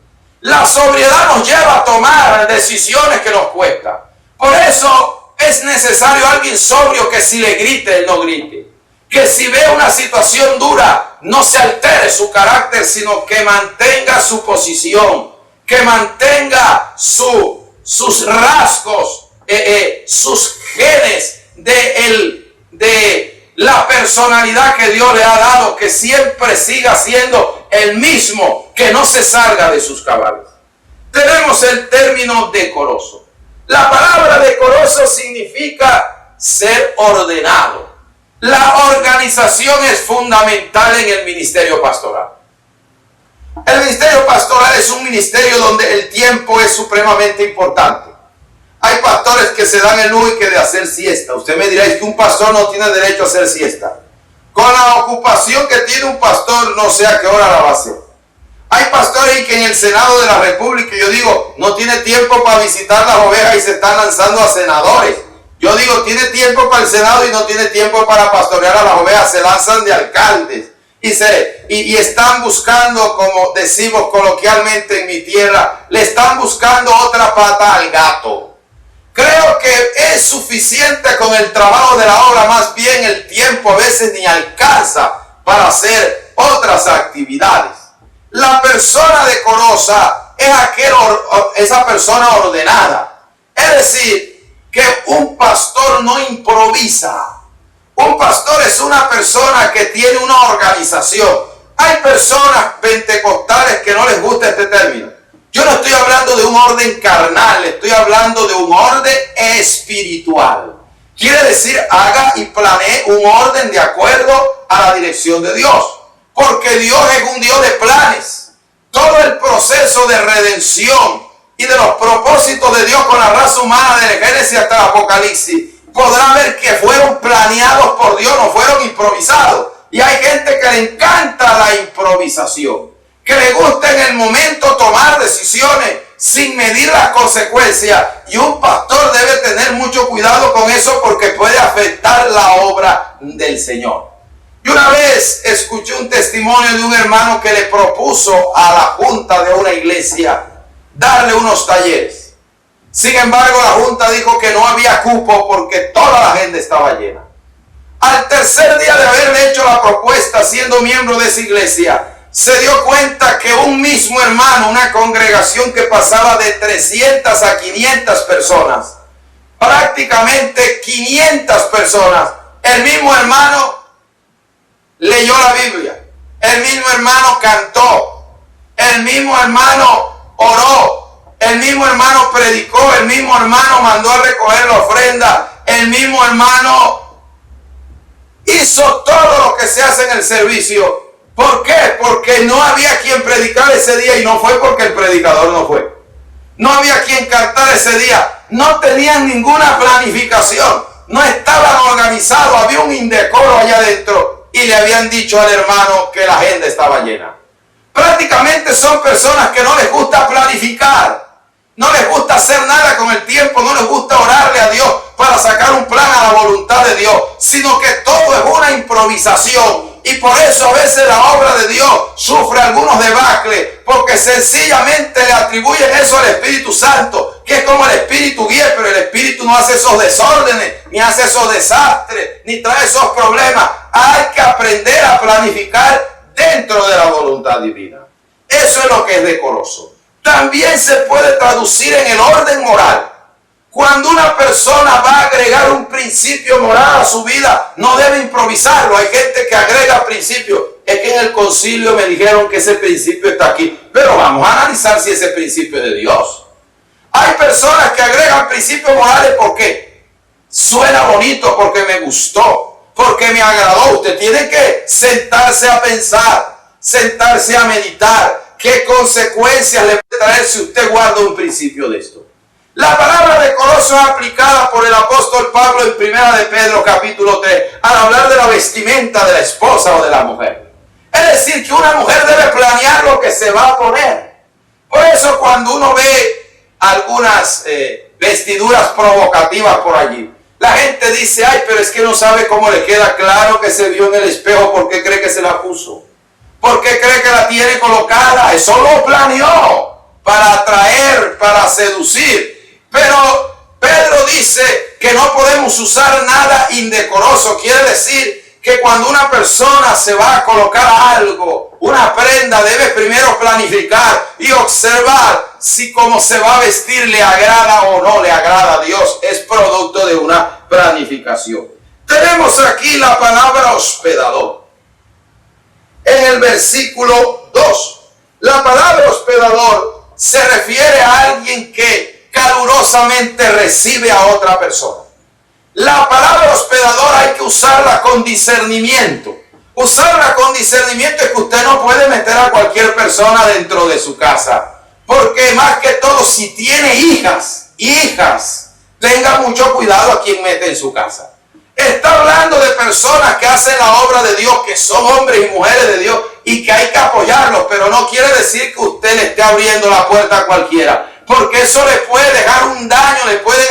La sobriedad nos lleva a tomar decisiones que nos cuestan. Por eso es necesario alguien sobrio que si le grite, él no grite. Que si ve una situación dura, no se altere su carácter, sino que mantenga su posición, que mantenga sus rasgos, sus genes de la personalidad que Dios le ha dado, que siempre siga siendo el mismo, que no se salga de sus cabales. Tenemos el término decoroso. La palabra decoroso significa ser ordenado. La organización es fundamental en el ministerio pastoral. El ministerio pastoral es un ministerio donde el tiempo es supremamente importante. Hay pastores que se dan el lujo de hacer siesta. Usted me dirá, es que un pastor no tiene derecho a hacer siesta. Con la ocupación que tiene un pastor, no sé a qué hora la va a hacer. Hay pastores que en el Senado de la República, yo digo, no tiene tiempo para visitar las ovejas y se están lanzando a senadores. Yo digo, tiene tiempo para el Senado y no tiene tiempo para pastorear a las ovejas. Se lanzan de alcaldes y están buscando, como decimos coloquialmente en mi tierra, le están buscando otra pata al gato. Creo que es suficiente con el trabajo de la obra, más bien el tiempo a veces ni alcanza para hacer otras actividades. La persona decorosa es esa persona ordenada. Es decir, que un pastor no improvisa. Un pastor es una persona que tiene una organización. Hay personas pentecostales que no les gusta este término. Yo no estoy hablando de un orden carnal, estoy hablando de un orden espiritual. Quiere decir, haga y planee un orden de acuerdo a la dirección de Dios. Porque Dios es un Dios de planes. Todo el proceso de redención y de los propósitos de Dios con la raza humana desde Génesis hasta el Apocalipsis, podrá ver que fueron planeados por Dios, no fueron improvisados. Y hay gente que le encanta la improvisación, que le gusta en el momento tomar decisiones sin medir las consecuencias. Y un pastor debe tener mucho cuidado con eso porque puede afectar la obra del Señor. Y una vez escuché un testimonio de un hermano que le propuso a la junta de una iglesia darle unos talleres. Sin embargo, la junta dijo que no había cupo porque toda la gente estaba llena. Al tercer día de haberle hecho la propuesta, siendo miembro de esa iglesia, se dio cuenta que un mismo hermano, una congregación que pasaba de 300 a 500 personas, prácticamente 500 personas, el mismo hermano leyó la Biblia, el mismo hermano cantó, el mismo hermano oró, el mismo hermano predicó, el mismo hermano mandó a recoger la ofrenda, el mismo hermano hizo todo lo que se hace en el servicio. ¿Por qué? Porque no había quien predicar ese día, y no fue porque el predicador no fue. No había quien cantar ese día. No tenían ninguna planificación. No estaban organizados. Había un indecoro allá adentro y le habían dicho al hermano que la agenda estaba llena. Prácticamente son personas que no les gusta planificar. No les gusta hacer nada con el tiempo. No les gusta orarle a Dios para sacar un plan a la voluntad de Dios. Sino que todo es una improvisación. Y por eso a veces la obra de Dios sufre algunos debacles, porque sencillamente le atribuyen eso al Espíritu Santo, que es como el Espíritu guía, pero el Espíritu no hace esos desórdenes, ni hace esos desastres, ni trae esos problemas. Hay que aprender a planificar dentro de la voluntad divina. Eso es lo que es decoroso. También se puede traducir en el orden moral. Cuando una persona va a agregar un principio moral a su vida, no debe improvisarlo. Hay gente que agrega principios. Es que en el concilio me dijeron que ese principio está aquí. Pero vamos a analizar si ese principio es de Dios. Hay personas que agregan principios morales porque suena bonito, porque me gustó, porque me agradó. Usted tiene que sentarse a pensar, sentarse a meditar. ¿Qué consecuencias le puede traer si usted guarda un principio de esto? La palabra decoroso es aplicada por el apóstol Pablo en 1 de Pedro capítulo 3 al hablar de la vestimenta de la esposa o de la mujer. Es decir, que una mujer debe planear lo que se va a poner. Por eso cuando uno ve algunas vestiduras provocativas por allí, la gente dice, ay, pero es que no sabe cómo le queda. Claro que se vio en el espejo. ¿Por qué cree que se la puso? ¿Por qué cree que la tiene colocada? Eso lo planeó. para atraer, para seducir. Pero Pedro dice que no podemos usar nada indecoroso. Quiere decir que cuando una persona se va a colocar algo, una prenda, debe primero planificar y observar si como se va a vestir le agrada o no le agrada a Dios. Es producto de una planificación. Tenemos aquí la palabra hospedador. En el versículo 2, la palabra hospedador se refiere a alguien que calurosamente recibe a otra persona. La palabra hospedador hay que usarla con discernimiento. Usarla con discernimiento es que usted no puede meter a cualquier persona dentro de su casa. Porque más que todo, si tiene hijas, tenga mucho cuidado a quien mete en su casa. Está hablando de personas que hacen la obra de Dios, que son hombres y mujeres de Dios y que hay que apoyarlos, pero no quiere decir que usted le esté abriendo la puerta a cualquiera, porque eso le puede dejar un daño, le puede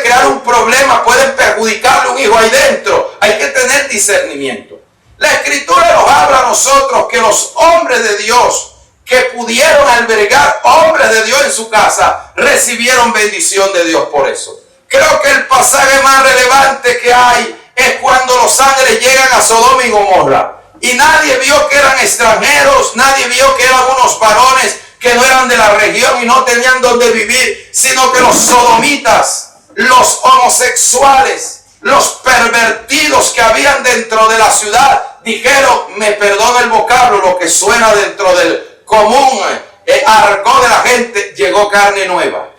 crear un problema, pueden perjudicarle un hijo ahí dentro. Hay que tener discernimiento. La Escritura nos habla a nosotros que los hombres de Dios que pudieron albergar hombres de Dios en su casa recibieron bendición de Dios por eso. Creo que el pasaje más relevante que hay es cuando los ángeles llegan a Sodoma y Gomorra. Y nadie vio que eran extranjeros, nadie vio que eran unos varones que no eran de la región y no tenían donde vivir, sino que los sodomitas, los homosexuales, los pervertidos que habían dentro de la ciudad, dijeron, me perdona el vocablo, lo que suena dentro del común argot de la gente, llegó carne nueva.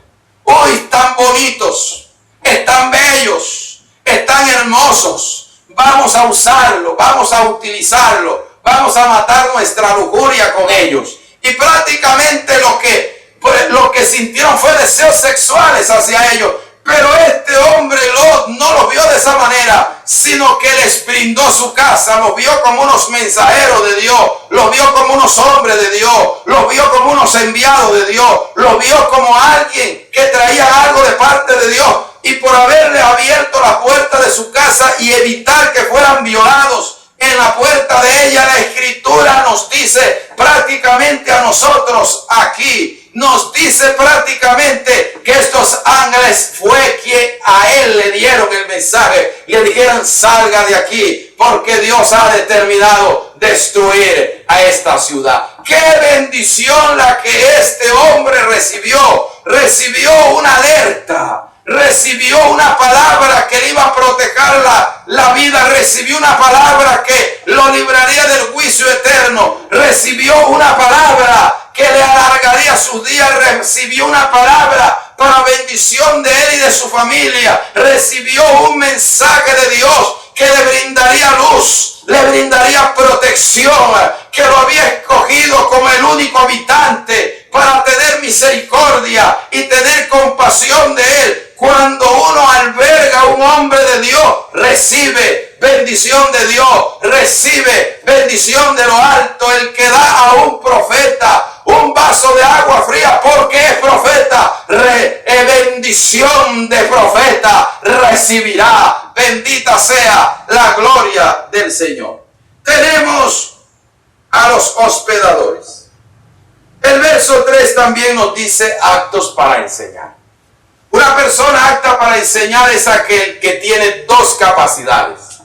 Hoy están bonitos, están bellos, están hermosos. Vamos a usarlo, vamos a utilizarlo, vamos a matar nuestra lujuria con ellos. Y prácticamente lo que sintieron fue deseos sexuales hacia ellos. Pero este hombre Lot no los vio de esa manera, sino que les brindó su casa, los vio como unos mensajeros de Dios, los vio como unos hombres de Dios, los vio como unos enviados de Dios, los vio como alguien que traía algo de parte de Dios. Y por haberle abierto la puerta de su casa y evitar que fueran violados en la puerta de ella, la Escritura nos dice prácticamente a nosotros aquí, nos dice prácticamente que estos ángeles fue quien a él le dieron el mensaje, le dijeron salga de aquí porque Dios ha determinado destruir a esta ciudad. ¡Qué bendición la que este hombre recibió! Recibió una alerta. Recibió una palabra que le iba a proteger la vida, recibió una palabra que lo libraría del juicio eterno, recibió una palabra que le alargaría sus días, recibió una palabra para bendición de él y de su familia, recibió un mensaje de Dios que le brindaría luz, le brindaría protección, que lo había escogido como el único habitante para tener misericordia y tener compasión de él. Cuando uno alberga a un hombre de Dios, recibe bendición de Dios, recibe bendición de lo alto. El que da a un profeta un vaso de agua fría porque es profeta, bendición de profeta recibirá. Bendita sea la gloria del Señor. Tenemos a los hospedadores. El verso 3 también nos dice actos para enseñar. Una persona apta para enseñar es aquel que tiene dos capacidades.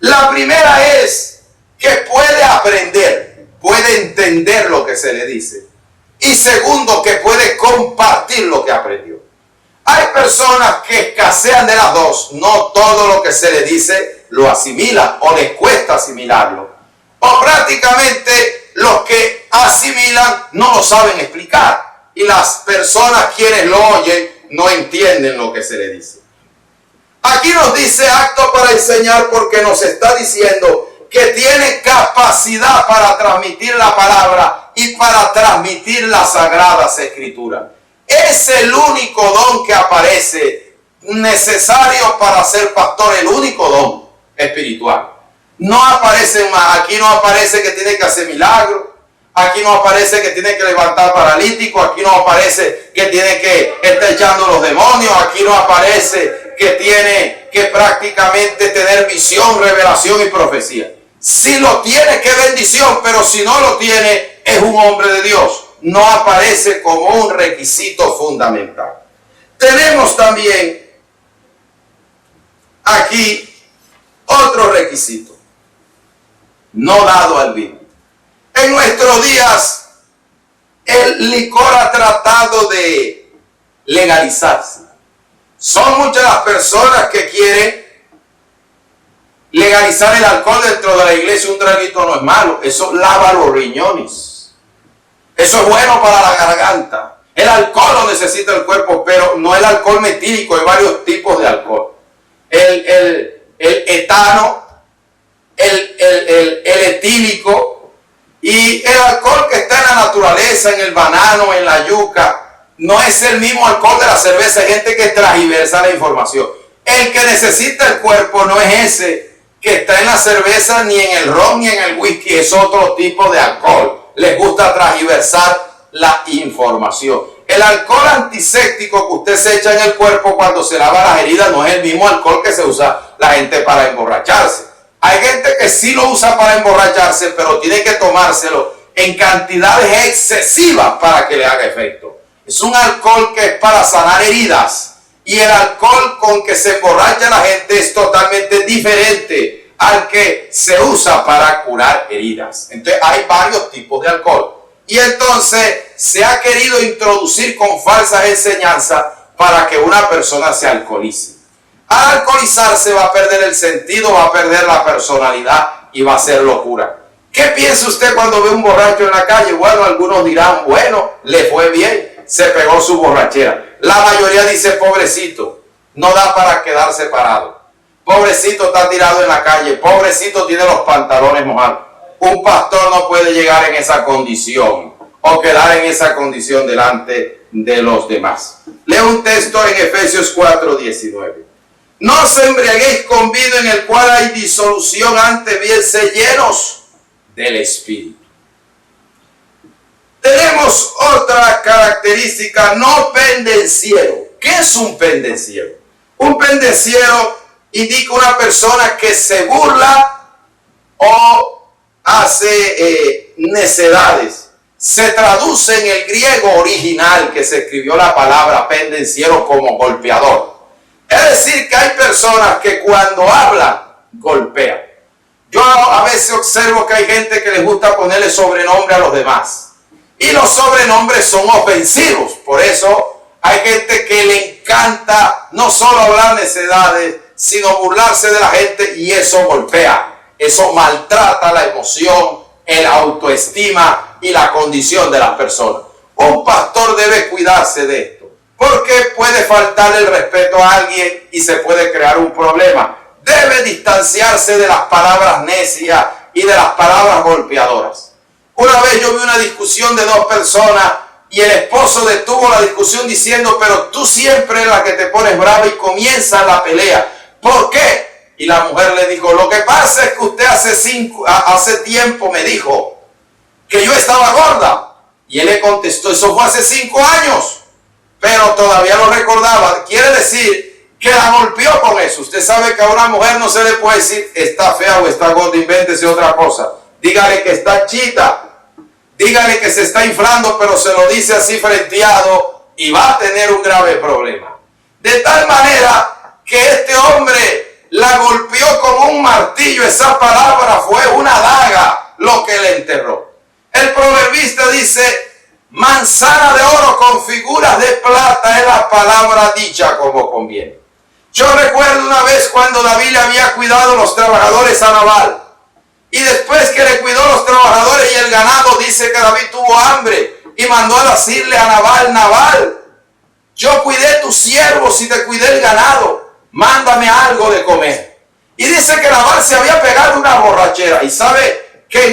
La primera es que puede aprender, puede entender lo que se le dice. Y segundo, que puede compartir lo que aprendió. Hay personas que escasean de las dos. No todo lo que se le dice lo asimila o les cuesta asimilarlo. O prácticamente los que asimilan no lo saben explicar. Y las personas quienes lo oyen no entienden lo que se le dice. Aquí nos dice acto para enseñar porque nos está diciendo que tiene capacidad para transmitir la palabra y para transmitir las sagradas escrituras. Es el único don que aparece necesario para ser pastor, el único don espiritual. No aparece más, aquí no aparece que tiene que hacer milagros. Aquí no aparece que tiene que levantar paralítico, aquí no aparece que tiene que estar echando los demonios, aquí no aparece que tiene que prácticamente tener visión, revelación y profecía. Si lo tiene, qué bendición, pero si no lo tiene, es un hombre de Dios. No aparece como un requisito fundamental. Tenemos también aquí otro requisito, no dado al vino. En nuestros días, el licor ha tratado de legalizarse. Son muchas las personas que quieren legalizar el alcohol dentro de la iglesia. Un traguito no es malo, eso lava los riñones. Eso es bueno para la garganta. El alcohol lo necesita el cuerpo, pero no el alcohol metílico, hay varios tipos de alcohol. El etano, el etílico y el alcohol que está en la naturaleza, en el banano, en la yuca, no es el mismo alcohol de la cerveza. Hay gente que transgiversa la información. El que necesita el cuerpo no es ese que está en la cerveza, ni en el ron, ni en el whisky, es otro tipo de alcohol. Les gusta transgiversar la información. El alcohol antiséptico que usted se echa en el cuerpo cuando se lava las heridas no es el mismo alcohol que se usa la gente para emborracharse. Hay gente que sí lo usa para emborracharse, pero tiene que tomárselo en cantidades excesivas para que le haga efecto. Es un alcohol que es para sanar heridas, y el alcohol con que se emborracha la gente es totalmente diferente al que se usa para curar heridas. Entonces hay varios tipos de alcohol. Y entonces se ha querido introducir con falsas enseñanzas para que una persona se alcoholice. Al alcoholizarse va a perder el sentido, va a perder la personalidad y va a ser locura. ¿Qué piensa usted cuando ve un borracho en la calle? Bueno, algunos dirán, bueno, le fue bien, se pegó su borrachera. La mayoría dice, pobrecito, no da para quedarse parado. Pobrecito, está tirado en la calle. Pobrecito, tiene los pantalones mojados. Un pastor no puede llegar en esa condición o quedar en esa condición delante de los demás. Leo un texto en Efesios 4:19. No os embriaguéis con vino en el cual hay disolución, antes bien sed llenos del Espíritu. Tenemos otra característica, no pendenciero. ¿Qué es un pendenciero? Un pendenciero indica una persona que se burla o hace necedades. Se traduce en el griego original que se escribió la palabra pendenciero como golpeador. Es decir, que hay personas que cuando hablan, golpean. Yo a veces observo que hay gente que les gusta ponerle sobrenombre a los demás. Y los sobrenombres son ofensivos. Por eso hay gente que le encanta no solo hablar necedades, sino burlarse de la gente, y eso golpea. Eso maltrata la emoción, el autoestima y la condición de las personas. Un pastor debe cuidarse de esto, porque puede faltarle el respeto a alguien y se puede crear un problema. Debe distanciarse de las palabras necias y de las palabras golpeadoras. Una vez yo vi una discusión de dos personas y el esposo detuvo la discusión diciendo, pero tú siempre eres la que te pones brava y comienza la pelea. ¿Por qué? Y la mujer le dijo, lo que pasa es que usted hace tiempo me dijo que yo estaba gorda. Y él le contestó, eso fue hace 5 años, pero todavía lo recordaba. Quiere decir que la golpeó con eso. Usted sabe que a una mujer no se le puede decir, está fea o está gorda, invéntese otra cosa. Dígale que está chita, dígale que se está inflando, pero se lo dice así frenteado y va a tener un grave problema. De tal manera que este hombre la golpeó con un martillo. Esa palabra fue una daga lo que le enterró. El proverbista dice, manzana de oro con figuras de plata es la palabra dicha como conviene. Yo recuerdo una vez cuando David le había cuidado los trabajadores a Nabal. Y después que le cuidó los trabajadores y el ganado, dice que David tuvo hambre y mandó a decirle a Nabal, Nabal, yo cuidé tus siervos y te cuidé el ganado, mándame algo de comer. Y dice que Nabal se había pegado una borrachera. Y sabe que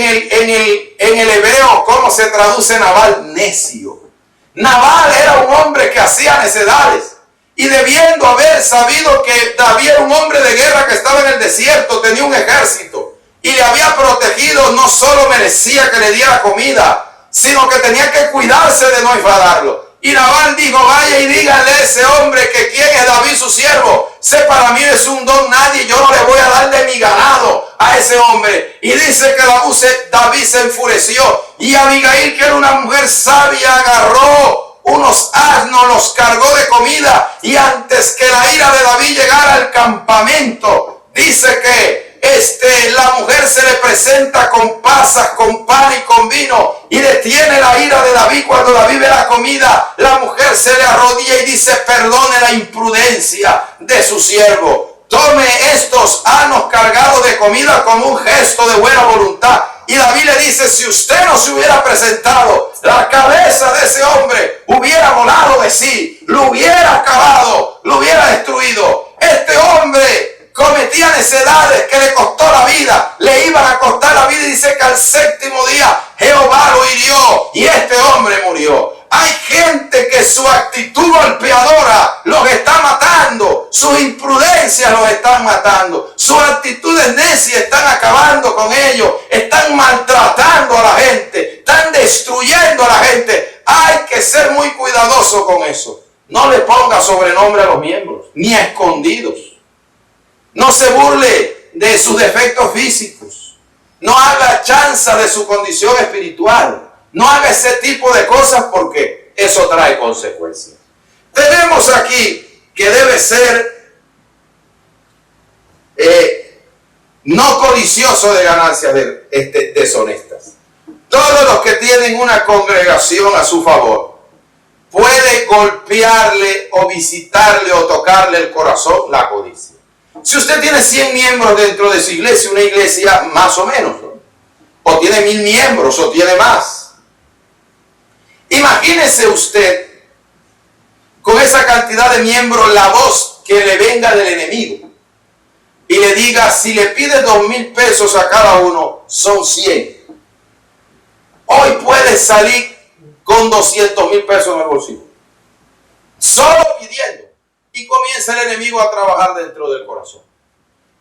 en el hebreo, ¿cómo se traduce Nabal? Necio. Nabal era un hombre que hacía necedades. Y debiendo haber sabido que David era un hombre de guerra que estaba en el desierto, tenía un ejército y le había protegido, no solo merecía que le diera comida, sino que tenía que cuidarse de no enfadarlo. Y Nabal dijo, vaya y díganle a ese hombre que quién es David su siervo. ese para mí es un don nadie, yo no le voy a dar de mi ganado a ese hombre. Y dice que David se enfureció, y Abigail, que era una mujer sabia, agarró unos asnos, los cargó de comida, y antes que la ira de David llegara al campamento, dice que la mujer se le presenta con pasas, con pan y con vino, y detiene la ira de David. Cuando David ve la comida, la mujer se le arrodilla y dice: perdone la imprudencia de su siervo, tome estos asnos cargados de comida como un gesto de buena voluntad. Y David le dice: si usted no se hubiera presentado, la cabeza de ese hombre hubiera volado de sí, lo hubiera acabado, lo hubiera destruido. Este hombre cometía necedades que le costó la vida, le iban a costar la vida, y dice que al séptimo día Jehová lo hirió y este hombre murió. Hay gente que su actitud golpeadora los está matando, sus imprudencias los están matando, sus actitudes necias están acabando con ellos, están maltratando a la gente, están destruyendo a la gente. Hay que ser muy cuidadoso con eso. No le ponga sobrenombre a los miembros, ni a escondidos. No se burle de sus defectos físicos. No haga chanza de su condición espiritual. No haga ese tipo de cosas, porque eso trae consecuencias. Tenemos aquí que debe ser no codicioso de ganancias deshonestas. Todos los que tienen una congregación a su favor puede golpearle o visitarle o tocarle el corazón la codicia. Si usted tiene 100 miembros dentro de su iglesia, una iglesia más o menos, ¿no? O tiene 1000 miembros o tiene más. Imagínese usted, con esa cantidad de miembros, la voz que le venga del enemigo y le diga: si le pide 2,000 pesos a cada uno, son 100. Hoy puede salir con 200,000 pesos en el bolsillo, solo pidiendo. Y comienza el enemigo a trabajar dentro del corazón.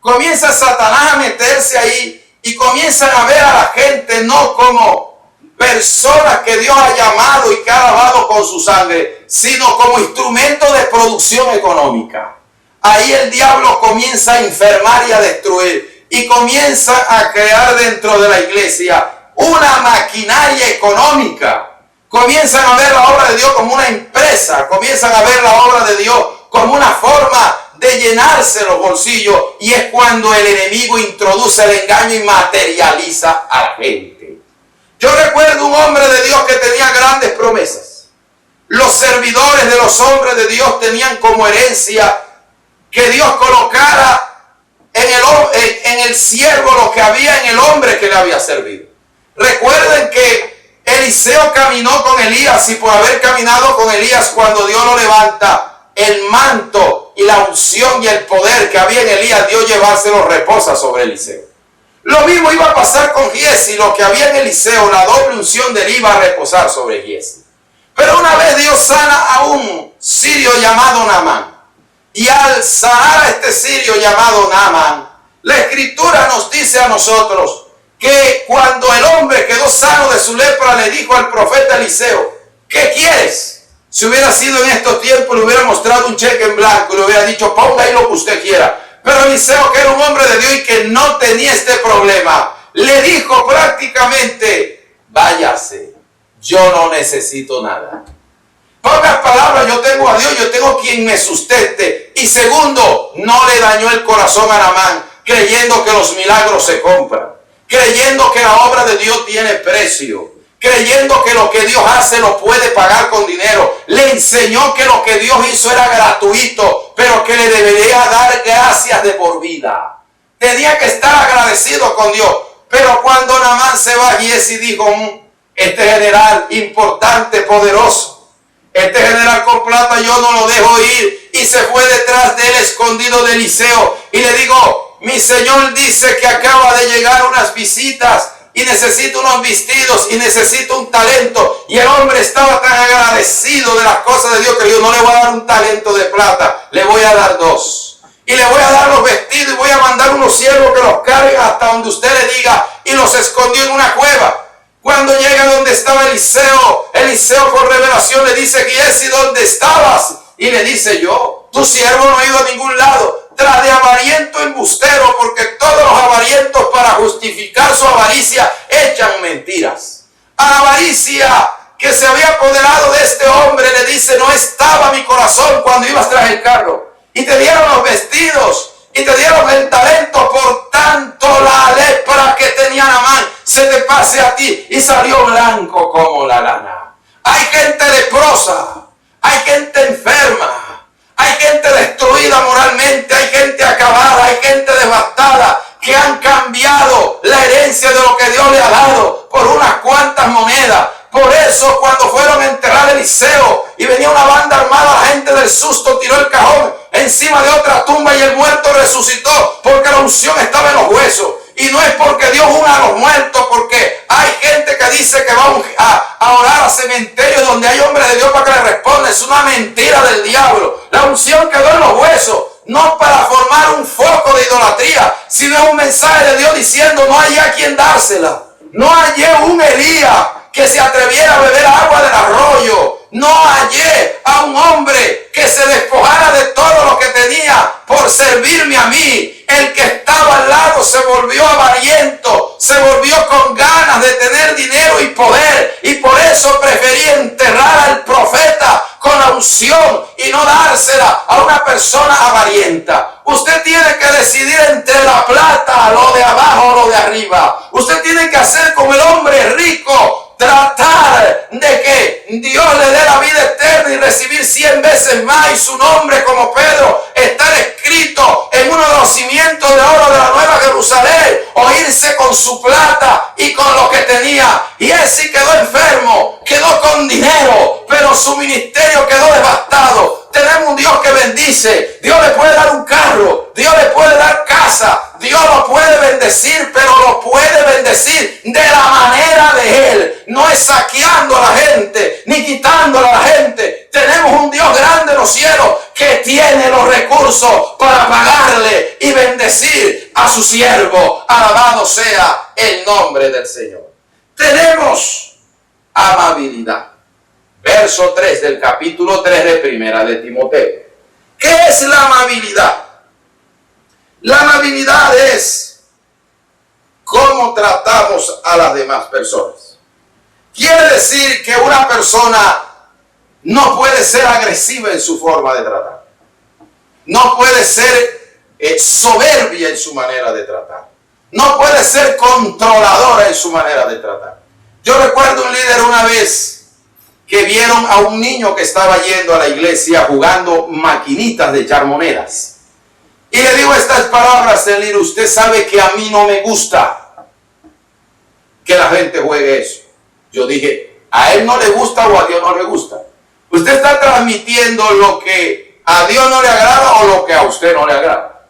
Comienza Satanás a meterse ahí y comienzan a ver a la gente no como personas que Dios ha llamado y que ha lavado con su sangre, sino como instrumento de producción económica. Ahí el diablo comienza a enfermar y a destruir, y comienza a crear dentro de la iglesia una maquinaria económica. Comienzan a ver la obra de Dios como una empresa, comienzan a ver la obra de Dios como una forma de llenarse los bolsillos, y es cuando el enemigo introduce el engaño y materializa a la gente. Yo recuerdo un hombre de Dios que tenía grandes promesas. Los servidores de los hombres de Dios tenían como herencia que Dios colocara en el siervo lo que había en el hombre que le había servido. Recuerden que Eliseo caminó con Elías, y por haber caminado con Elías, cuando Dios lo levanta, el manto y la unción y el poder que había en Elías, Dios llevárselo reposa sobre Eliseo. Lo mismo iba a pasar con Giesi. Lo que había en Eliseo, la doble unción de él, iba a reposar sobre Giesi. Pero una vez Dios sana a un sirio llamado Naamán, y al sanar a este sirio llamado Naamán, la escritura nos dice a nosotros que cuando el hombre quedó sano de su lepra, le dijo al profeta Eliseo: ¿qué quieres? Si hubiera sido en estos tiempos, le hubiera mostrado un cheque en blanco y le hubiera dicho: ponga ahí lo que usted quiera. Pero Eliseo, que era un hombre de Dios y que no tenía este problema, le dijo prácticamente: váyase, yo no necesito nada. Pocas palabras, yo tengo a Dios, yo tengo quien me sustente. Y segundo, no le dañó el corazón a Naamán, creyendo que los milagros se compran, creyendo que la obra de Dios tiene precio, creyendo que lo que Dios hace lo puede pagar con dinero. Le enseñó que lo que Dios hizo era gratuito, pero que le debería dar gracias de por vida. Tenía que estar agradecido con Dios. Pero cuando Naamán se va, Giesi dijo: este general importante, poderoso, este general con plata, yo no lo dejo ir. Y se fue detrás de él, escondido de Eliseo, y le digo: mi señor dice que acaba de llegar unas visitas y necesito unos vestidos y necesito un talento. Y el hombre estaba tan agradecido de las cosas de Dios que yo: no le voy a dar un talento de plata, le voy a dar 2. Y le voy a dar los vestidos y voy a mandar unos siervos que los carguen hasta donde usted le diga. Y los escondió en una cueva. Cuando llega donde estaba Eliseo, Eliseo por revelación le dice: Giesi, ¿dónde estabas? Y le dice: yo Tu siervo no ha ido a ningún lado tras de avariento embustero, porque todos los avarientos para justificar su avaricia echan mentiras. A la avaricia que se había apoderado de este hombre le dice: no estaba mi corazón cuando ibas tras el carro, y te dieron los vestidos y te dieron el talento, por tanto la lepra que tenía Naamán se te pase a ti, y salió blanco como la lana. Hay gente leprosa, hay gente enferma, hay gente destruida moralmente, hay gente acabada, hay gente devastada, que han cambiado la herencia de lo que Dios le ha dado por unas cuantas monedas. Por eso, cuando fueron a enterrar a Eliseo y venía una banda armada, la gente del susto tiró el cajón encima de otra tumba y el muerto resucitó, porque la unción estaba en los huesos. Y no es porque Dios una a los muertos, porque hay gente que dice que va a orar a cementerios donde hay hombres de Dios para que le responda. Es una mentira del diablo. La unción quedó en los huesos, no para formar un foco de idolatría, sino es un mensaje de Dios diciendo: no hay a quien dársela. No hallé un Elías que se atreviera a beber agua del arroyo. No hallé a un hombre que se despojara de todo lo que tenía por servirme a mí. El que estaba al lado se volvió avariento, se volvió con ganas de tener dinero y poder, y por eso preferí enterrar al profeta con la unción y no dársela a una persona avarienta. Usted tiene que decidir entre la plata, lo de abajo o lo de arriba. Usted tiene que hacer como el hombre rico, tratar de que Dios le dé la vida eterna y recibir 100 veces más, y su nombre, como Pedro, estar escrito en uno de los cimientos de oro de la Nueva Jerusalén, o irse con su plata y con lo que tenía. Y él sí quedó enfermo, quedó con dinero, pero su ministerio quedó devastado. Tenemos un Dios que bendice. Dios le puede dar un carro, Dios le puede dar casa, Dios lo puede bendecir, pero lo puede bendecir de la manera de Él. No es saqueando a la gente, ni quitándole a la gente. Tenemos un Dios grande en los cielos que tiene los recursos para pagarle y bendecir a su siervo. Alabado sea el nombre del Señor. Tenemos amabilidad. Verso 3 del capítulo 3 de Primera de Timoteo. ¿Qué es la amabilidad? La amabilidad es cómo tratamos a las demás personas. Quiere decir que una persona no puede ser agresiva en su forma de tratar. No puede ser soberbia en su manera de tratar. No puede ser controladora en su manera de tratar. Yo recuerdo un líder una vez que vieron a un niño que estaba yendo a la iglesia jugando maquinitas de echar monedas. Y le digo estas palabras: el líder, usted sabe que a mí no me gusta que la gente juegue eso. Yo dije: ¿a él no le gusta o a Dios no le gusta? Usted está transmitiendo lo que a Dios no le agrada o lo que a usted no le agrada.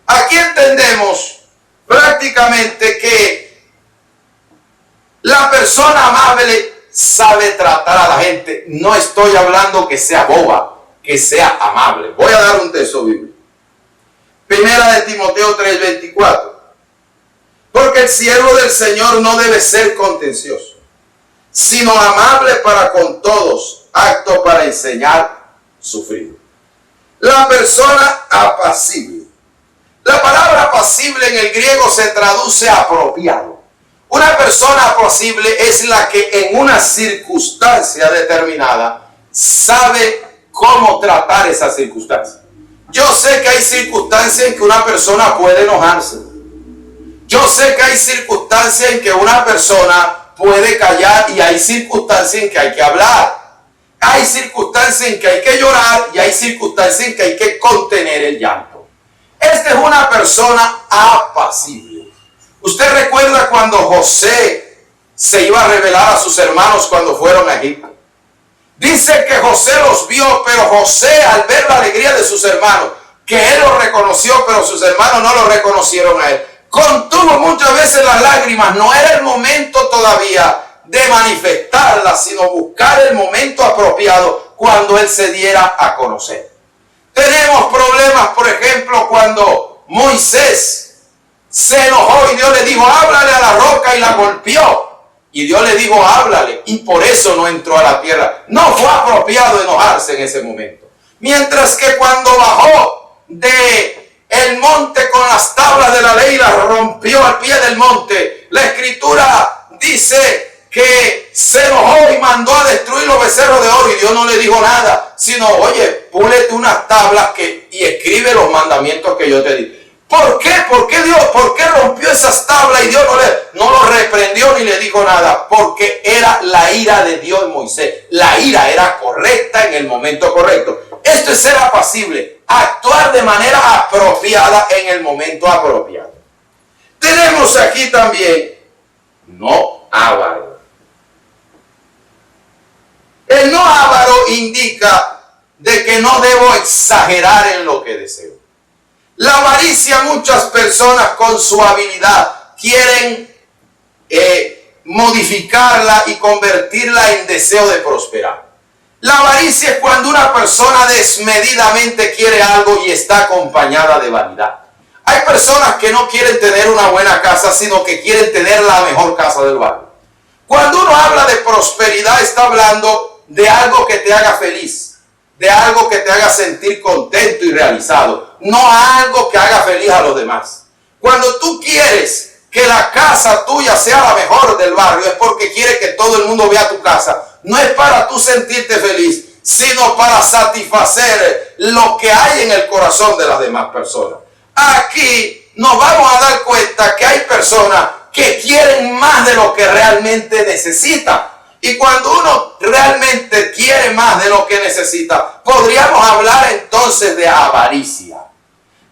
Aquí entendemos prácticamente que la persona amable sabe tratar a la gente. No estoy hablando que sea boba, que sea amable. Voy a dar un texto bíblico. Primera de Timoteo 3:24. Porque el siervo del Señor no debe ser contencioso, sino amable para con todos, apto para enseñar, sufrido. La persona apacible. La palabra apacible en el griego se traduce apropiado. Una persona apacible es la que en una circunstancia determinada sabe cómo tratar esa circunstancia. Yo sé que hay circunstancias en que una persona puede enojarse. Yo sé que hay circunstancias en que una persona puede callar, y hay circunstancias en que hay que hablar. Hay circunstancias en que hay que llorar y hay circunstancias en que hay que contener el llanto. Esta es una persona apacible. Usted recuerda cuando José se iba a revelar a sus hermanos cuando fueron a Egipto. Dice que José los vio, pero José, al ver la alegría de sus hermanos, que él los reconoció, pero sus hermanos no lo reconocieron a él, contuvo muchas veces las lágrimas. No era el momento todavía de manifestarlas, sino buscar el momento apropiado cuando él se diera a conocer. Tenemos problemas, por ejemplo, cuando Moisés se enojó y Dios le dijo: háblale a la roca, y la golpeó. Y Dios le dijo: háblale, y por eso no entró a la tierra. No fue apropiado enojarse en ese momento. Mientras que cuando bajó de el monte con las tablas de la ley, las rompió al pie del monte. La escritura dice que se enojó y mandó a destruir los becerros de oro, y Dios no le dijo nada, sino, oye, púlete unas tablas y escribe los mandamientos que yo te di. ¿Por qué? ¿Por qué Dios? ¿Por qué rompió esas tablas y Dios no lo reprendió ni le dijo nada? Porque era la ira de Dios en Moisés. La ira era correcta en el momento correcto. Esto es ser apacible, actuar de manera apropiada en el momento apropiado. Tenemos aquí también no avaro. El no avaro indica de que no debo exagerar en lo que deseo. La avaricia, muchas personas con su habilidad quieren modificarla y convertirla en deseo de prosperar. La avaricia es cuando una persona desmedidamente quiere algo y está acompañada de vanidad. Hay personas que no quieren tener una buena casa, sino que quieren tener la mejor casa del barrio. Cuando uno habla de prosperidad, está hablando de algo que te haga feliz, de algo que te haga sentir contento y realizado, no algo que haga feliz a los demás. Cuando tú quieres que la casa tuya sea la mejor del barrio, es porque quieres que todo el mundo vea tu casa. No es para tú sentirte feliz, sino para satisfacer lo que hay en el corazón de las demás personas. Aquí nos vamos a dar cuenta que hay personas que quieren más de lo que realmente necesitan. Y cuando uno realmente quiere más de lo que necesita, podríamos hablar entonces de avaricia.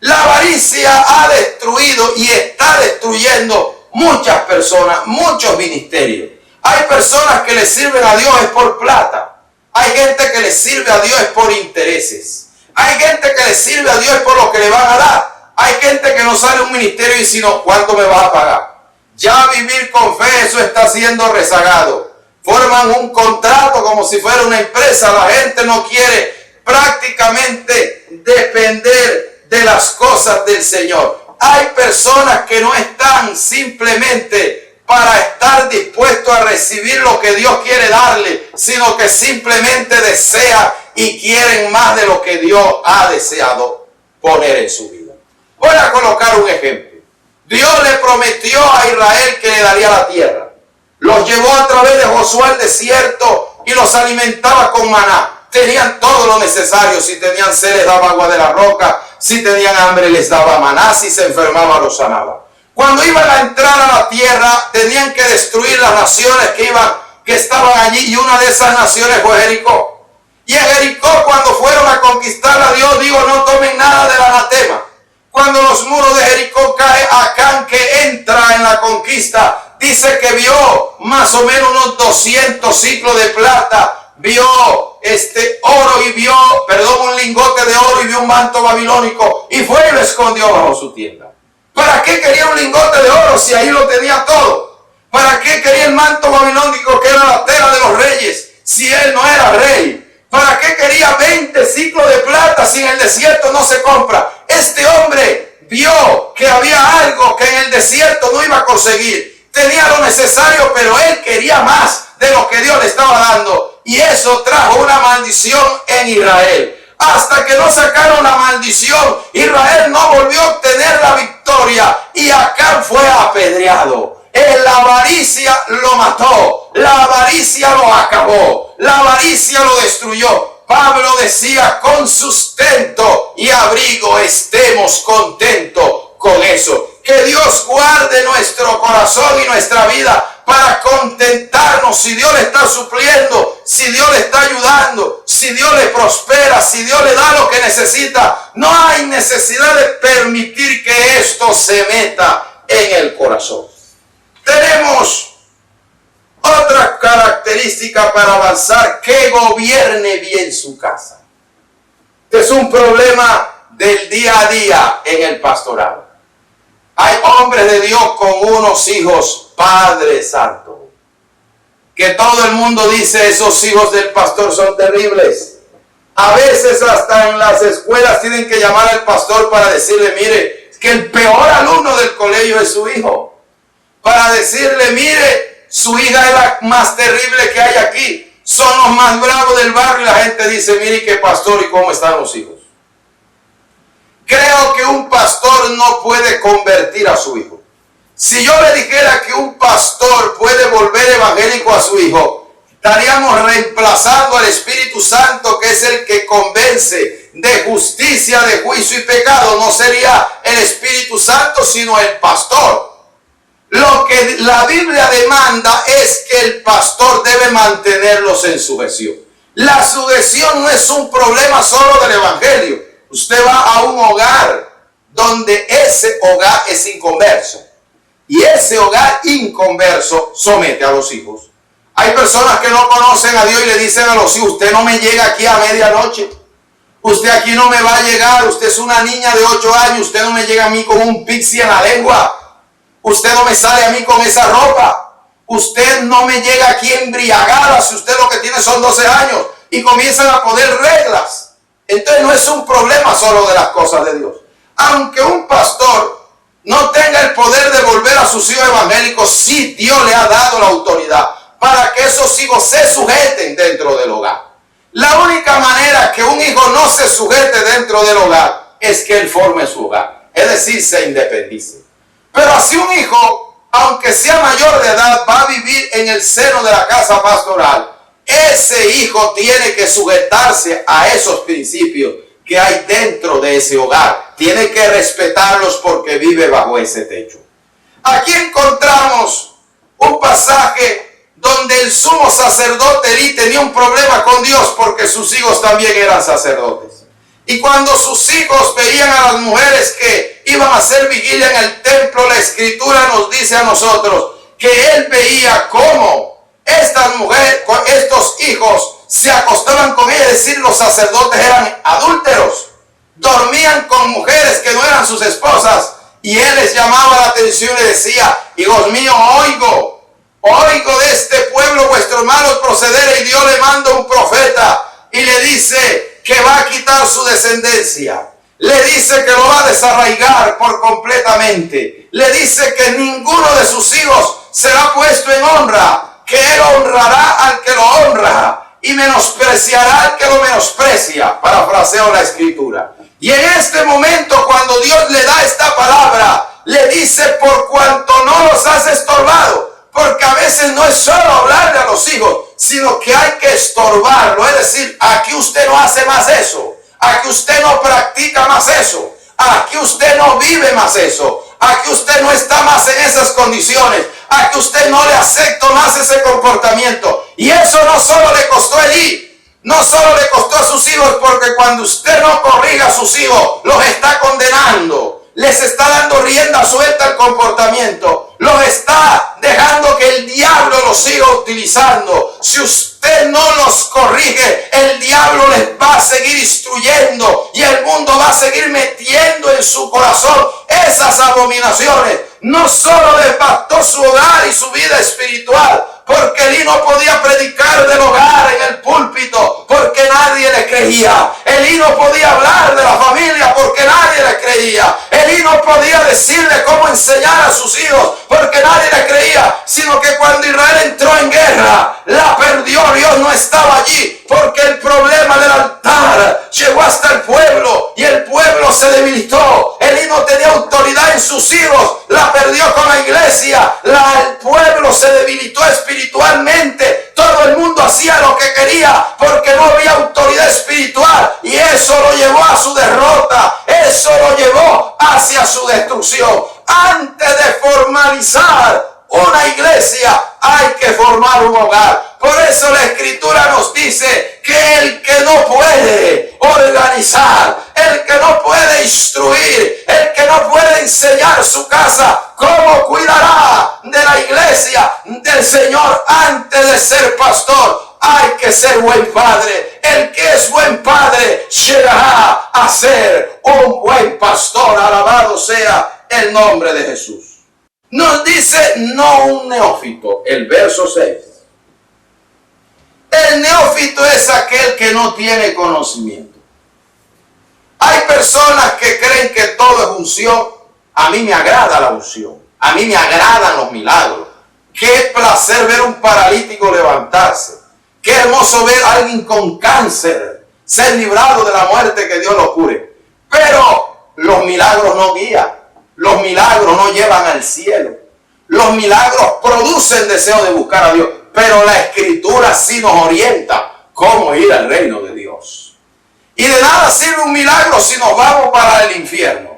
La avaricia ha destruido y está destruyendo muchas personas, muchos ministerios. Hay personas que le sirven a Dios es por plata. Hay gente que le sirve a Dios es por intereses. Hay gente que le sirve a Dios es por lo que le van a dar. Hay gente que no sale a un ministerio y sino, ¿cuánto me vas a pagar? Ya vivir con fe, eso está siendo rezagado. Forman un contrato como si fuera una empresa. La gente no quiere prácticamente depender de las cosas del Señor. Hay personas que no están simplemente para estar dispuestos a recibir lo que Dios quiere darle, sino que simplemente desean y quieren más de lo que Dios ha deseado poner en su vida. Voy a colocar un ejemplo. Dios le prometió a Israel que le daría la tierra. Los llevó a través de Josué al desierto y los alimentaba con maná. Tenían todo lo necesario. Si tenían sed, les daba agua de la roca. Si tenían hambre, les daba maná. Si se enfermaba, los sanaba. Cuando iban a entrar a la tierra, tenían que destruir las naciones que estaban allí. Y una de esas naciones fue Jericó. Y en Jericó, cuando fueron a conquistar a Dios, digo, no tomen nada del anatema. Cuando los muros de Jericó caen, Acán, que entra en la conquista, dice que vio más o menos unos 200 ciclos de plata, vio oro y vio, un lingote de oro y vio un manto babilónico y fue y lo escondió bajo su tienda. ¿Para qué quería un lingote de oro si ahí lo tenía todo? ¿Para qué quería el manto babilónico que era la tela de los reyes si él no era rey? ¿Para qué quería 20 ciclos de plata si en el desierto no se compra? Este hombre vio que había algo que en el desierto no iba a conseguir. Tenía lo necesario, pero él quería más de lo que Dios le estaba dando. Y eso trajo una maldición en Israel. Hasta que no sacaron la maldición, Israel no volvió a obtener la victoria. Y Acán fue apedreado. La avaricia lo mató. La avaricia lo acabó. La avaricia lo destruyó. Pablo decía, con sustento y abrigo estemos contentos con eso. Que Dios guarde nuestro corazón y nuestra vida para contentarnos. Si Dios le está supliendo, si Dios le está ayudando, si Dios le prospera, si Dios le da lo que necesita, no hay necesidad de permitir que esto se meta en el corazón. Tenemos otra característica para avanzar: que gobierne bien su casa. Este es un problema del día a día en el pastorado. Hay hombres de Dios con unos hijos, Padre Santo, que todo el mundo dice, esos hijos del pastor son terribles. A veces hasta en las escuelas tienen que llamar al pastor para decirle, mire, que el peor alumno del colegio es su hijo. Para decirle, mire, su hija es la más terrible que hay aquí. son los más bravos del barrio y la gente dice, mire qué pastor y cómo están los hijos. Creo que un pastor no puede convertir a su hijo. Si yo le dijera que un pastor puede volver evangélico a su hijo, estaríamos reemplazando al Espíritu Santo, que es el que convence de justicia, de juicio y pecado. No sería el Espíritu Santo, sino el pastor. Lo que la Biblia demanda es que el pastor debe mantenerlos en sujeción. La sujeción no es un problema solo del evangelio. Usted va a un hogar donde ese hogar es inconverso. Y ese hogar inconverso somete a los hijos. Hay personas que no conocen a Dios y le dicen a los hijos, usted no me llega aquí a medianoche. Usted aquí no me va a llegar. Usted es una niña de 8 años. Usted no me llega a mí con un pixie en la lengua. Usted no me sale a mí con esa ropa. Usted no me llega aquí embriagada si usted lo que tiene son 12 años. Y comienzan a poner reglas. Entonces no es un problema solo de las cosas de Dios. Aunque un pastor no tenga el poder de volver a sus hijos evangélicos, sí Dios le ha dado la autoridad para que esos hijos se sujeten dentro del hogar. La única manera que un hijo no se sujete dentro del hogar es que él forme su hogar. Es decir, se independice. Pero así un hijo, aunque sea mayor de edad, va a vivir en el seno de la casa pastoral. Ese hijo tiene que sujetarse a esos principios que hay dentro de ese hogar. Tiene que respetarlos porque vive bajo ese techo. Aquí encontramos un pasaje donde el sumo sacerdote Elí tenía un problema con Dios porque sus hijos también eran sacerdotes. Y cuando sus hijos veían a las mujeres que iban a hacer vigilia en el templo, la Escritura nos dice a nosotros que él veía cómo estas mujeres, estos hijos se acostaban con ella, es decir, los sacerdotes eran adúlteros, dormían con mujeres que no eran sus esposas, y él les llamaba la atención y les decía, hijos míos, oigo de este pueblo vuestros malos procederes, y Dios le manda un profeta y le dice que va a quitar su descendencia. Le dice que lo va a desarraigar por completamente. Le dice que ninguno de sus hijos será puesto en honra, que él honrará al que lo honra y menospreciará al que lo menosprecia. Parafraseo la Escritura. Y en este momento, cuando Dios le da esta palabra, le dice, por cuanto no los has estorbado. Porque a veces no es solo hablarle a los hijos, sino que hay que estorbarlo. Es decir, aquí usted no hace más eso. Aquí usted no practica más eso. Aquí usted no vive más eso. Aquí usted no está más en esas condiciones. Aquí usted no le acepta más ese comportamiento. Y eso no solo le costó a Elí. No solo le costó a sus hijos, porque cuando usted no corrija a sus hijos, los está condenando. Les está dando rienda suelta al comportamiento. Los está dejando que el diablo los siga utilizando. Si usted no los corrige, el diablo les va a seguir instruyendo y el mundo va a seguir metiendo en su corazón esas abominaciones. No solo devastó su hogar y su vida espiritual, porque Elí no podía predicar del hogar en el púlpito porque nadie le creía. Elí no podía hablar de la familia porque nadie le creía. Elí no podía decirle cómo enseñar a sus hijos porque nadie le creía, sino que cuando Israel entró en guerra, la perdió. Dios no estaba allí porque el problema del altar llegó hasta el pueblo y el pueblo se debilitó. Elí no tenía autoridad en sus hijos, la perdió con la iglesia. El pueblo se debilitó espiritualmente. Todo el mundo hacía lo que quería porque no había autoridad espiritual, y eso lo llevó a su derrota. Eso lo llevó hacia su destrucción. Antes de formalizar una iglesia, hay que formar un hogar. Por eso la Escritura nos dice que el que no puede organizar, el que no puede instruir, el que no puede enseñar su casa, ¿cómo cuidará de la iglesia del Señor antes de ser pastor? Hay que ser buen padre. El que es buen padre llegará a ser un buen pastor. Alabado sea el nombre de Jesús. Nos dice no un neófito, el verso 6. El neófito es aquel que no tiene conocimiento. Hay personas que creen que todo es unción. A mí me agrada la unción. A mí me agradan los milagros. Qué placer ver un paralítico levantarse. Qué hermoso ver a alguien con cáncer ser librado de la muerte, que Dios lo cure. Pero los milagros no guían. Los milagros no llevan al cielo. Los milagros producen deseo de buscar a Dios. Pero la Escritura sí nos orienta cómo ir al reino de Dios. Y de nada sirve un milagro si nos vamos para el infierno.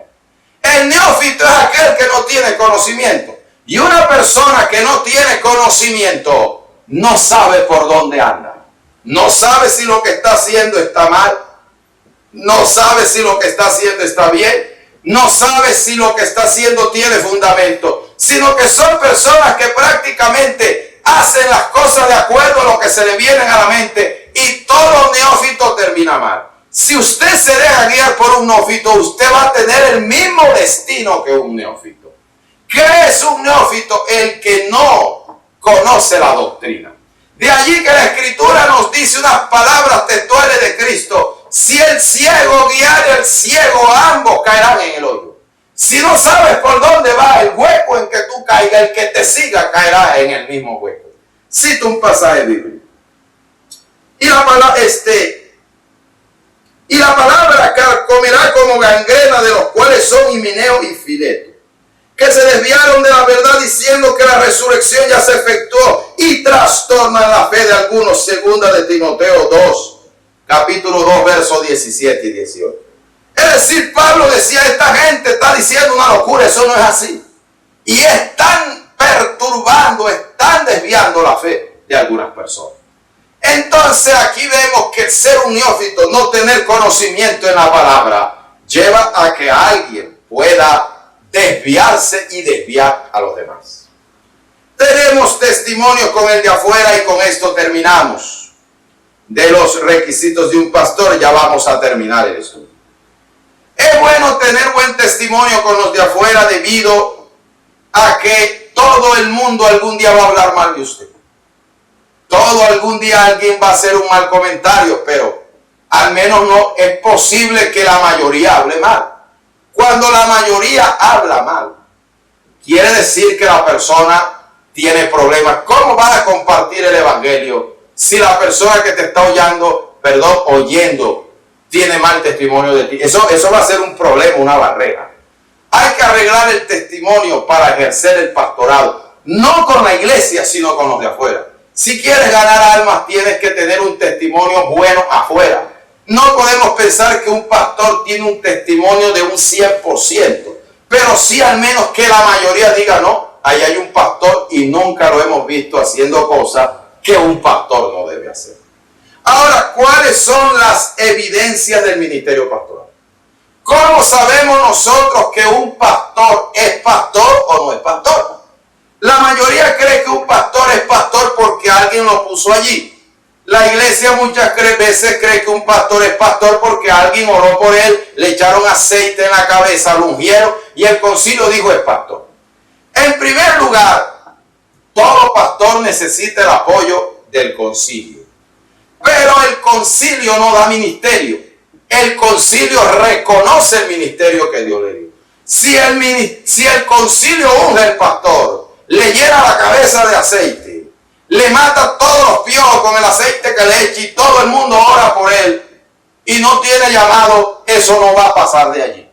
El neófito es aquel que no tiene conocimiento. Y una persona que no tiene conocimiento no sabe por dónde anda. No sabe si lo que está haciendo está mal. No sabe si lo que está haciendo está bien. No sabe si lo que está haciendo tiene fundamento. Sino que son personas que prácticamente hacen las cosas de acuerdo a lo que se le vienen a la mente. Y todo neófito termina mal. Si usted se deja guiar por un neófito, usted va a tener el mismo destino que un neófito. ¿Qué es un neófito? El que no conoce la doctrina. De allí que la Escritura nos dice unas palabras textuales de Cristo. Si el ciego guiare al ciego, ambos caerán en el hoyo. Si no sabes por dónde va el hueco en que tú caigas, el que te siga caerá en el mismo hueco. Cito un pasaje bíblico. Y la palabra carcomerá como gangrena, de los cuales son Himeneo y Fileto, que se desviaron de la verdad diciendo que la resurrección ya se efectuó, y trastornan la fe de algunos. Segunda de Timoteo 2, capítulo 2, versos 17 y 18. Es decir, Pablo decía, esta gente está diciendo una locura, eso no es así. Y están perturbando, están desviando la fe de algunas personas. Entonces aquí vemos que el ser un neófito, no tener conocimiento en la palabra, lleva a que alguien pueda desviarse y desviar a los demás. Tenemos testimonios con el de afuera y con esto terminamos. De los requisitos de un pastor ya vamos a terminar el estudio. Es bueno tener buen testimonio con los de afuera debido a que todo el mundo algún día va a hablar mal de usted. Todo algún día alguien va a hacer un mal comentario, pero al menos no es posible que la mayoría hable mal. Cuando la mayoría habla mal, quiere decir que la persona tiene problemas. ¿Cómo van a compartir el evangelio si la persona que te está oyendo, tiene mal testimonio de ti? Eso va a ser un problema, una barrera. Hay que arreglar el testimonio para ejercer el pastorado, no con la iglesia, sino con los de afuera. Si quieres ganar almas, tienes que tener un testimonio bueno afuera. No podemos pensar que un pastor tiene un testimonio de un 100%, pero sí al menos que la mayoría diga, no, ahí hay un pastor y nunca lo hemos visto haciendo cosas que un pastor no debe hacer. Ahora, ¿cuáles son las evidencias del ministerio pastoral? ¿Cómo sabemos nosotros que un pastor es pastor o no es pastor? La mayoría cree que un pastor es pastor porque alguien lo puso allí. La iglesia muchas veces cree que un pastor es pastor porque alguien oró por él, le echaron aceite en la cabeza, lo ungieron y el concilio dijo es pastor. En primer lugar, todo pastor necesita el apoyo del concilio. Pero el concilio no da ministerio. El concilio reconoce el ministerio que Dios le dio. Si el concilio unge al pastor, le llena la cabeza de aceite, le mata todos los piojos con el aceite que le echa y todo el mundo ora por él y no tiene llamado, eso no va a pasar de allí.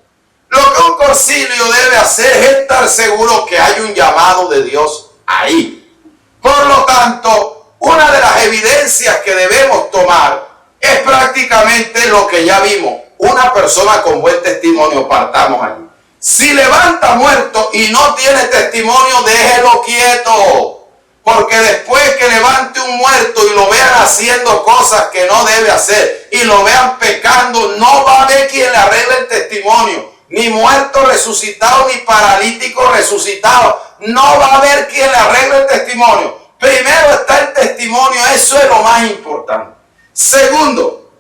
Lo que un concilio debe hacer es estar seguro que hay un llamado de Dios ahí. Por lo tanto, una de las evidencias que debemos tomar es prácticamente lo que ya vimos. Una persona con buen testimonio, partamos allí. Si levanta muerto y no tiene testimonio, déjelo quieto. Porque después que levante un muerto y lo vean haciendo cosas que no debe hacer y lo vean pecando, no va a haber quien le arregle el testimonio. Ni muerto resucitado, ni paralítico resucitado. No va a haber quien le arregle el testimonio. Primero está el testimonio, eso es lo más importante. Segundo,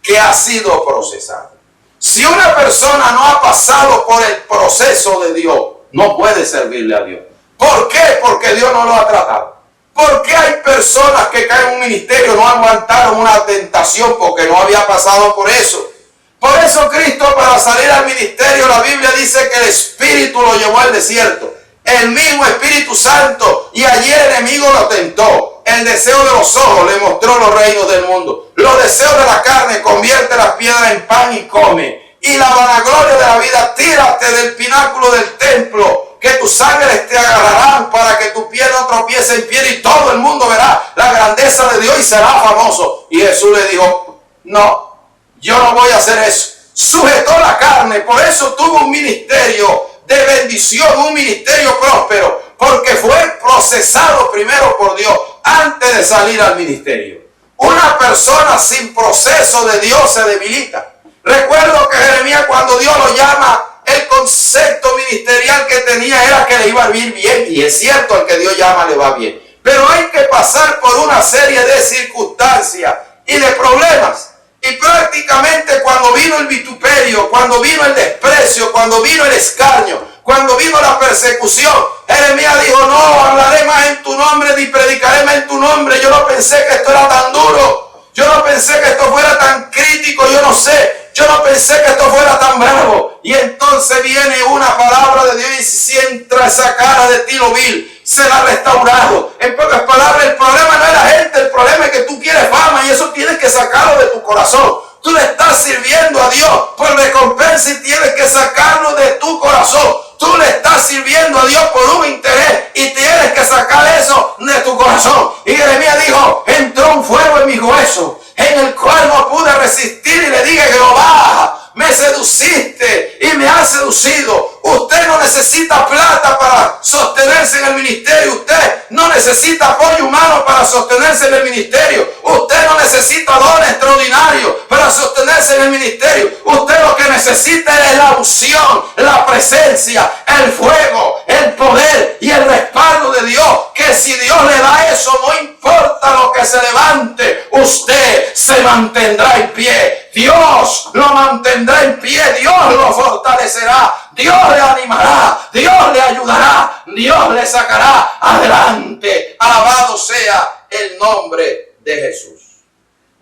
que ha sido procesado. Si una persona no ha pasado por el proceso de Dios, no puede servirle a Dios. ¿Por qué? Porque Dios no lo ha tratado. ¿Por qué hay personas que caen en un ministerio no aguantaron una tentación porque no había pasado por eso? Por eso Cristo, para salir al ministerio, la Biblia dice que el Espíritu lo llevó al desierto. El mismo Espíritu Santo, y allí el enemigo lo tentó. el deseo de los ojos le mostró los reinos del mundo. Los deseos de la carne, convierte las piedras en pan y come. Y la vanagloria de la vida, tírate del pináculo del templo, que tus sangres te agarrarán para que tu pie no tropiece en piedra y todo el mundo verá la grandeza de Dios y será famoso. Y Jesús le dijo, no, yo no voy a hacer eso. Sujetó la carne, por eso tuvo un ministerio de bendición, un ministerio próspero, porque fue procesado primero por Dios antes de salir al ministerio. Una persona sin proceso de Dios se debilita. Recuerdo que Jeremías, cuando Dios lo llama, el concepto ministerial que tenía era que le iba a ir bien, y es cierto, al que Dios llama le va bien, pero hay que pasar por una serie de circunstancias y de problemas. Y prácticamente cuando vino el vituperio, cuando vino el desprecio, cuando vino el escarnio, cuando vino la persecución, Jeremías dijo, no hablaré más en tu nombre ni predicaré más en tu nombre. Yo no pensé que esto era tan duro, yo no pensé que esto fuera tan crítico, yo no pensé que esto fuera tan bravo. Y entonces viene una palabra de Dios y si entra esa cara de ti lo vil, será restaurado. En pocas palabras, el problema no es la gente, el problema es que tú quieres fama y eso tienes que sacarlo de tu corazón. Tú le estás sirviendo a Dios por recompensa y tienes que sacarlo de tu corazón. Tú le estás sirviendo a Dios por un interés y tienes que sacar eso de tu corazón. Y Jeremías dijo, entró un fuego en mis huesos, en el cual no pude resistir y le dije, Jehová, me seduciste y me has seducido. Usted no necesita plata para sostenerse en el ministerio. Usted no necesita apoyo humano para sostenerse en el ministerio. Usted no necesita dones extraordinarios para sostenerse en el ministerio. Usted lo que necesita es la unción, la presencia, el fuego, el poder y el respaldo de Dios. Que si Dios le da eso, no importa lo que se levante, usted se mantendrá en pie. Dios lo mantendrá en pie, Dios lo fortalecerá, Dios le animará, Dios le ayudará, Dios le sacará adelante. Alabado sea el nombre de Jesús.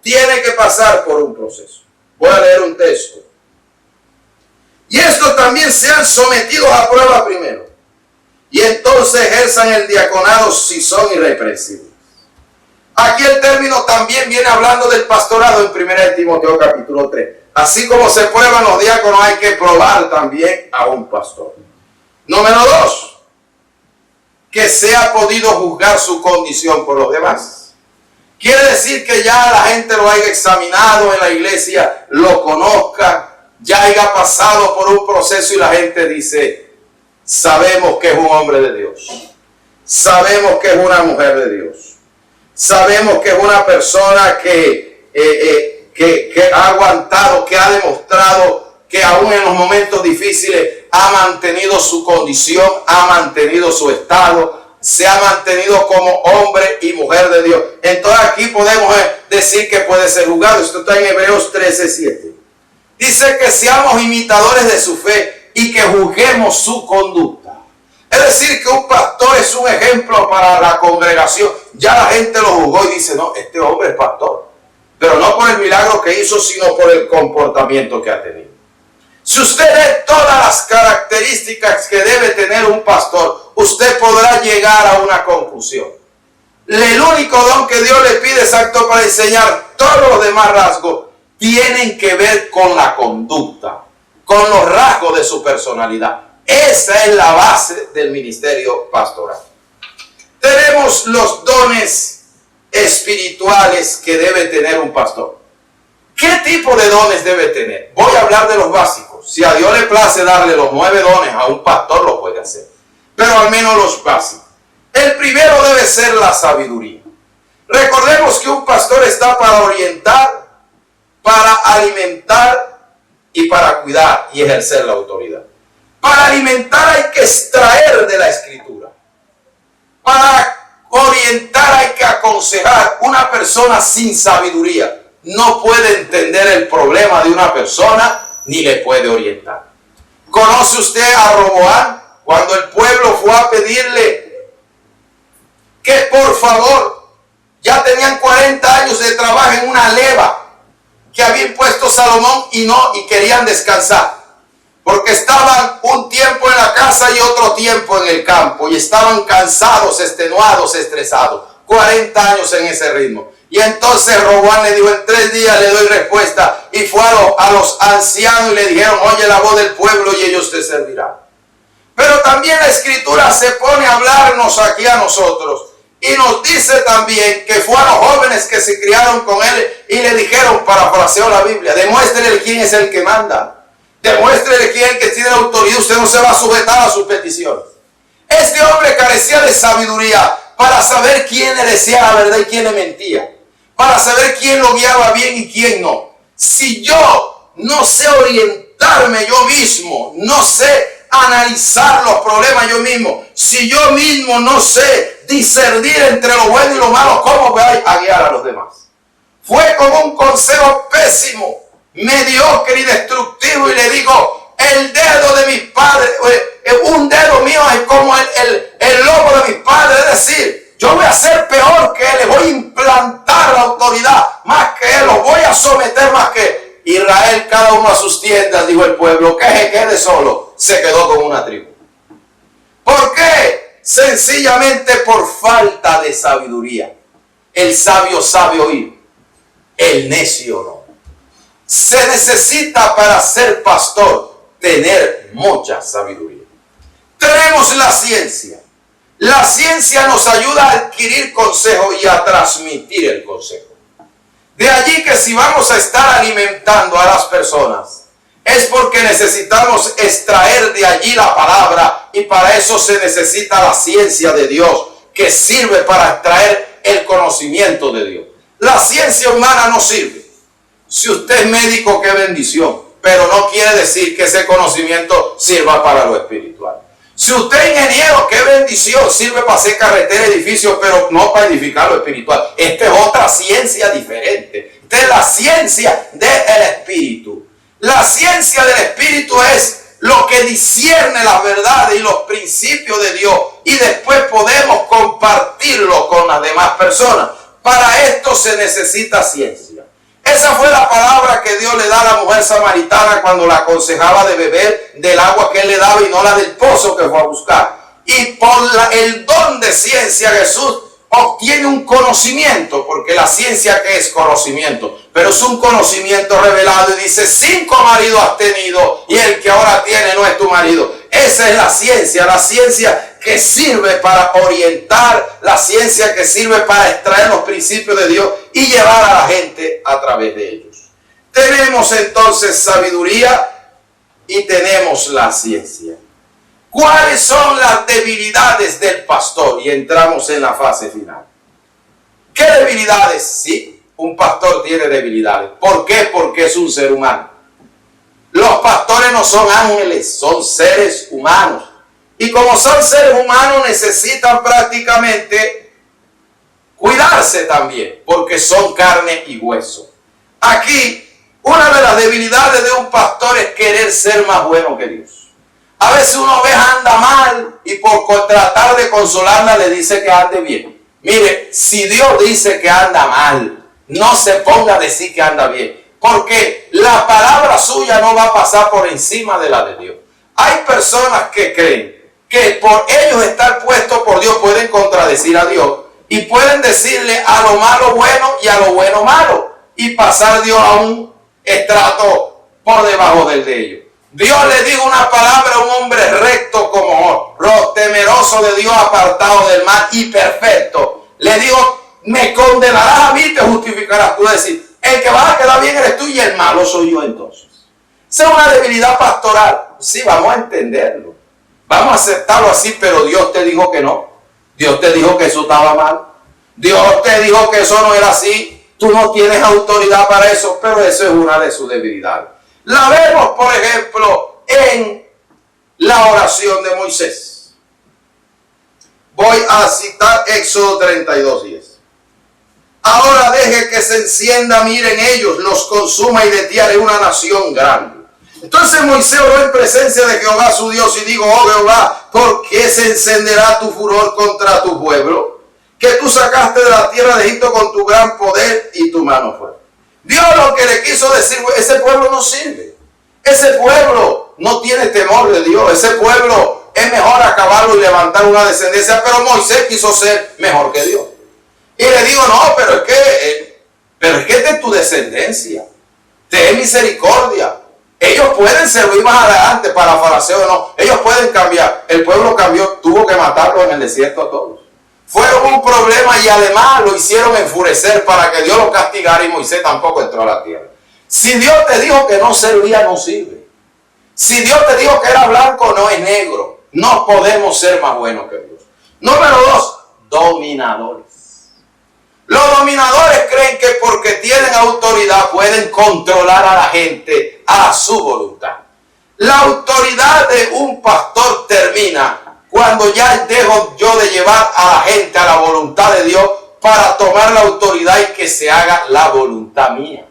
Tiene que pasar por un proceso. Voy a leer un texto. Y estos también sean sometidos a prueba primero, y entonces ejerzan el diaconado si son irreprensibles. Aquí el término también viene hablando del pastorado en 1 Timoteo capítulo 3. Así como se prueban los diáconos, hay que probar también a un pastor. Número 2, que se ha podido juzgar su condición por los demás. Quiere decir que ya la gente lo haya examinado en la iglesia, lo conozca, ya haya pasado por un proceso y la gente dice, sabemos que es un hombre de Dios, sabemos que es una mujer de Dios. Sabemos que es una persona que ha aguantado, que ha demostrado que aún en los momentos difíciles ha mantenido su condición, ha mantenido su estado, se ha mantenido como hombre y mujer de Dios. Entonces aquí podemos decir que puede ser juzgado. Esto está en Hebreos 13:7. Dice que seamos imitadores de su fe y que juzguemos su conducta. Es decir, que un pastor es un ejemplo para la congregación. Ya la gente lo juzgó y dice, no, este hombre es pastor. Pero no por el milagro que hizo, sino por el comportamiento que ha tenido. Si usted ve todas las características que debe tener un pastor, usted podrá llegar a una conclusión. El único don que Dios le pide es apto para enseñar. Todos los demás rasgos tienen que ver con la conducta, con los rasgos de su personalidad. Esa es la base del ministerio pastoral. Tenemos los dones espirituales que debe tener un pastor. ¿Qué tipo de dones debe tener? Voy a hablar de los básicos. Si a Dios le place darle los 9 dones a un pastor, lo puede hacer. Pero al menos los básicos. El primero debe ser la sabiduría. Recordemos que un pastor está para orientar, para alimentar y para cuidar y ejercer la autoridad. Para alimentar hay que extraer de la escritura. Para orientar hay que aconsejar. Una persona sin sabiduría no puede entender el problema de una persona ni le puede orientar. ¿Conoce usted a Roboam? Cuando el pueblo fue a pedirle que por favor, ya tenían 40 años de trabajo en una leva que había impuesto Salomón y querían descansar. Porque estaban un tiempo en la casa y otro tiempo en el campo. Y estaban cansados, extenuados, estresados. 40 años en ese ritmo. Y entonces Roboam le dijo, en 3 días le doy respuesta. Y fue a los ancianos y le dijeron, oye la voz del pueblo y ellos te servirán. Pero también la Escritura se pone a hablarnos aquí a nosotros. Y nos dice también que fue a los jóvenes que se criaron con él y le dijeron, parafraseo la Biblia, demuéstrele quién es el que manda. Demuéstrele quién es el que tiene la autoridad. Usted no se va a sujetar a sus peticiones. Este hombre carecía de sabiduría para saber quién le decía la verdad y quién le mentía. Para saber quién lo guiaba bien y quién no. Si yo no sé orientarme yo mismo, no sé analizar los problemas yo mismo, si yo mismo no sé discernir entre lo bueno y lo malo, ¿cómo voy a guiar a los demás? Fue como un consejo pésimo, mediocre y destructivo, y le digo, el dedo de mis padres, un dedo mío es como el lobo de mis padres, es decir, yo voy a ser peor que él, le voy a implantar la autoridad más que él, lo voy a someter más que él. Israel, cada uno a sus tiendas, dijo el pueblo, que se quede solo, se quedó con una tribu. ¿Por qué? Sencillamente por falta de sabiduría. El sabio sabe oír, el necio no. Se necesita para ser pastor tener mucha sabiduría. Tenemos la ciencia. La ciencia nos ayuda a adquirir consejo y a transmitir el consejo. De allí que si vamos a estar alimentando a las personas, es porque necesitamos extraer de allí la palabra, y para eso se necesita la ciencia de Dios, que sirve para extraer el conocimiento de Dios. La ciencia humana no sirve. Si usted es médico, qué bendición, pero no quiere decir que ese conocimiento sirva para lo espiritual. Si usted es ingeniero, qué bendición, sirve para hacer carreteras, edificios, pero no para edificar lo espiritual. Esta es otra ciencia diferente. Esta es la ciencia del espíritu. La ciencia del espíritu es lo que discierne las verdades y los principios de Dios, y después podemos compartirlo con las demás personas. Para esto se necesita ciencia. Esa fue la palabra que Dios le da a la mujer samaritana cuando la aconsejaba de beber del agua que él le daba y no la del pozo que fue a buscar. Y por el don de ciencia Jesús obtiene un conocimiento, porque la ciencia, ¿qué es conocimiento? Pero es un conocimiento revelado, y dice, 5 maridos has tenido y el que ahora tiene no es tu marido. Esa es la ciencia que sirve para orientar, la ciencia que sirve para extraer los principios de Dios y llevar a la gente a través de ellos. Tenemos entonces sabiduría y tenemos la ciencia. ¿Cuáles son las debilidades del pastor? Y entramos en la fase final. ¿Qué debilidades? Sí, un pastor tiene debilidades. ¿Por qué? Porque es un ser humano. Los pastores no son ángeles, son seres humanos. Y como son seres humanos, necesitan prácticamente cuidarse también, porque son carne y hueso. Aquí, una de las debilidades de un pastor es querer ser más bueno que Dios. A veces una oveja anda mal y por tratar de consolarla le dice que ande bien. Mire, si Dios dice que anda mal, no se ponga a decir que anda bien, porque la palabra suya no va a pasar por encima de la de Dios. Hay personas que creen que por ellos estar puestos por Dios pueden contradecir a Dios y pueden decirle a lo malo bueno y a lo bueno malo, y pasar Dios a un estrato por debajo del de ellos. Dios le dijo una palabra a un hombre recto como temeroso de Dios, apartado del mal y perfecto. Le digo, me condenarás a mí, te justificarás tú. Es decir, el que va a quedar bien eres tú y el malo soy yo entonces. Esa es una debilidad pastoral. Sí, vamos a entenderlo. Vamos a aceptarlo así, pero Dios te dijo que no. Dios te dijo que eso estaba mal. Dios te dijo que eso no era así. Tú no tienes autoridad para eso, pero eso es una de sus debilidades. La vemos, por ejemplo, en la oración de Moisés. Voy a citar Éxodo 32:10. Ahora deje que se encienda, miren ellos, los consuma y de ti haré una nación grande. Entonces Moisés oró en presencia de Jehová su Dios y dijo, oh Jehová, ¿por qué se encenderá tu furor contra tu pueblo? Que tú sacaste de la tierra de Egipto con tu gran poder y tu mano fuerte. Dios lo que le quiso decir, ese pueblo no sirve. Ese pueblo no tiene temor de Dios. Ese pueblo es mejor acabarlo y levantar una descendencia. Pero Moisés quiso ser mejor que Dios. Y le digo, no, pero es que es de tu descendencia. Ten misericordia. Ellos pueden servir más adelante para fariseo o no. Ellos pueden cambiar. El pueblo cambió, tuvo que matarlos en el desierto a todos. Fueron un problema y además lo hicieron enfurecer para que Dios los castigara y Moisés tampoco entró a la tierra. Si Dios te dijo que no servía, no sirve. Si Dios te dijo que era blanco, no es negro. No podemos ser más buenos que Dios. Número 2, dominadores. Los dominadores creen que porque tienen autoridad pueden controlar a la gente a su voluntad. La autoridad de un pastor termina cuando ya dejo yo de llevar a la gente a la voluntad de Dios para tomar la autoridad y que se haga la voluntad mía.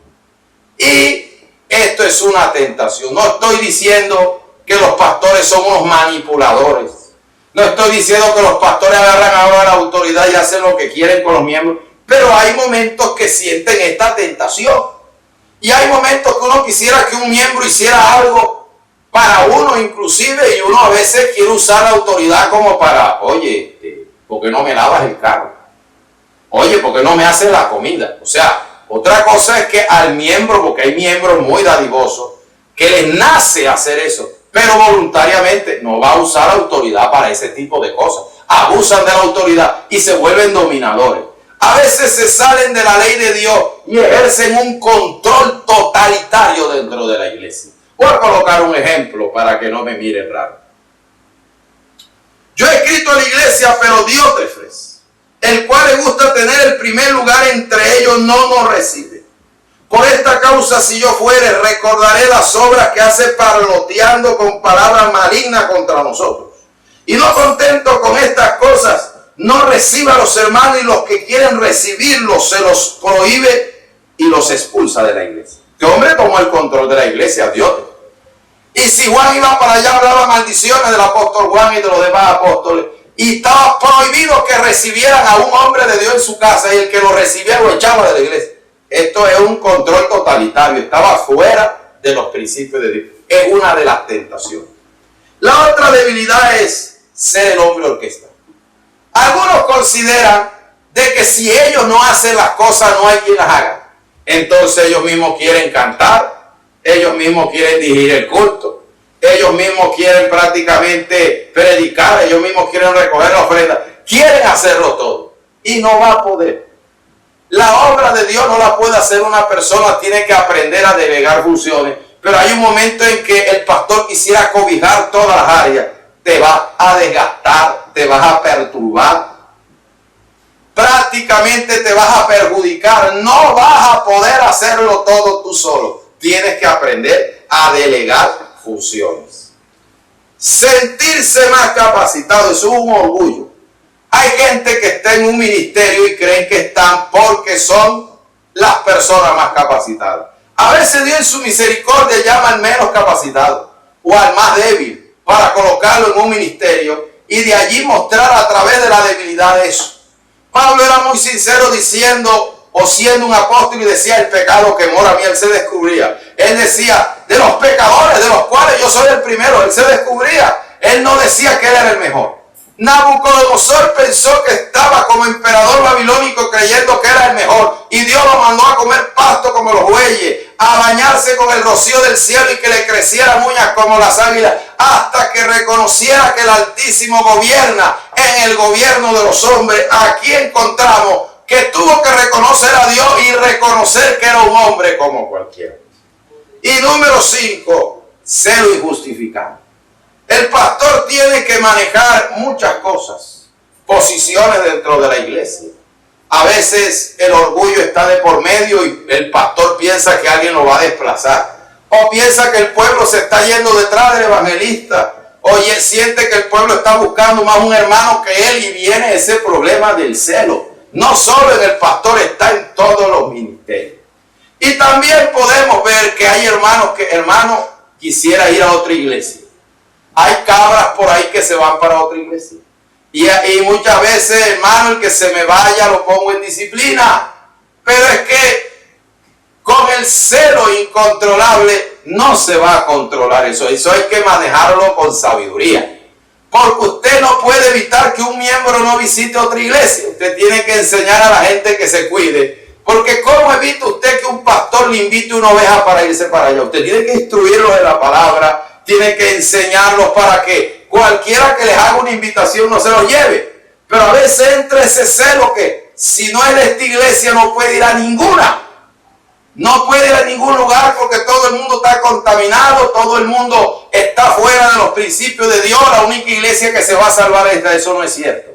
Y esto es una tentación. No estoy diciendo que los pastores son unos manipuladores. No estoy diciendo que los pastores agarran ahora la autoridad y hacen lo que quieren con los miembros. Pero hay momentos que sienten esta tentación. Y hay momentos que uno quisiera que un miembro hiciera algo para uno inclusive. Y uno a veces quiere usar la autoridad como para, oye, ¿por qué no me lavas el carro? Oye, ¿por qué no me haces la comida? O sea, otra cosa es que al miembro, porque hay miembros muy dadivosos, que les nace hacer eso. Pero voluntariamente no va a usar la autoridad para ese tipo de cosas. Abusan de la autoridad y se vuelven dominadores. A veces se salen de la ley de Dios y ejercen un control totalitario dentro de la iglesia. Voy a colocar un ejemplo para que no me miren raro. Yo he escrito a la iglesia, pero Diótrefes, el cual le gusta tener el primer lugar entre ellos, no nos recibe. Por esta causa, si yo fuere, recordaré las obras que hace parloteando con palabras malignas contra nosotros. Y no contento con estas cosas, no recibe a los hermanos y los que quieren recibirlos se los prohíbe y los expulsa de la iglesia. Este hombre tomó el control de la iglesia, Dios. Y si Juan iba para allá, hablaba maldiciones del apóstol Juan y de los demás apóstoles. Y estaba prohibido que recibieran a un hombre de Dios en su casa y el que lo recibía lo echaba de la iglesia. Esto es un control totalitario, estaba fuera de los principios de Dios. Es una de las tentaciones. La otra debilidad es ser el hombre orquesta. Algunos consideran de que si ellos no hacen las cosas, no hay quien las haga. Entonces ellos mismos quieren cantar, ellos mismos quieren dirigir el culto, ellos mismos quieren prácticamente predicar, ellos mismos quieren recoger la ofrenda, quieren hacerlo todo y no va a poder. La obra de Dios no la puede hacer una persona, tiene que aprender a delegar funciones, pero hay un momento en que el pastor quisiera cobijar todas las áreas. Te vas a desgastar, te vas a perturbar, prácticamente te vas a perjudicar, no vas a poder hacerlo todo tú solo. Tienes que aprender a delegar funciones. Sentirse más capacitado es un orgullo. Hay gente que está en un ministerio y creen que están porque son las personas más capacitadas. A veces Dios en su misericordia llama al menos capacitado o al más débil para colocarlo en un ministerio y de allí mostrar a través de la debilidad eso. Pablo era muy sincero diciendo, o siendo un apóstol, y decía: el pecado que mora a mí, él se descubría. Él decía, de los pecadores, de los cuales yo soy el primero, él se descubría. Él no decía que él era el mejor. Nabucodonosor pensó que estaba como emperador babilónico creyendo que era el mejor, y Dios lo mandó a comer pasto como los bueyes, a bañarse con el rocío del cielo y que le crecieran uñas como las águilas, hasta que reconociera que el Altísimo gobierna en el gobierno de los hombres. Aquí encontramos que tuvo que reconocer a Dios y reconocer que era un hombre como cualquiera. Y número 5, celo injustificado. El pastor tiene que manejar muchas cosas, posiciones dentro de la iglesia. A veces el orgullo está de por medio y el pastor piensa que alguien lo va a desplazar. O piensa que el pueblo se está yendo detrás del evangelista. O siente que el pueblo está buscando más un hermano que él y viene ese problema del celo. No solo en el pastor, está en todos los ministerios. Y también podemos ver que hay hermanos que, hermano, quisiera ir a otra iglesia. Hay cabras por ahí que se van para otra iglesia. Y muchas veces, hermano, el que se me vaya lo pongo en disciplina. Pero es que con el celo incontrolable no se va a controlar eso. Eso hay que manejarlo con sabiduría. Porque usted no puede evitar que un miembro no visite otra iglesia. Usted tiene que enseñar a la gente que se cuide. Porque ¿cómo evita usted que un pastor le invite una oveja para irse para allá? Usted tiene que instruirlos de la palabra, tiene que enseñarlos para que cualquiera que les haga una invitación no se los lleve. Pero a veces entra ese celo que si no es de esta iglesia no puede ir a ninguna. No puede ir a ningún lugar porque todo el mundo está contaminado, todo el mundo está fuera de los principios de Dios. La única iglesia que se va a salvar es esta. Eso no es cierto.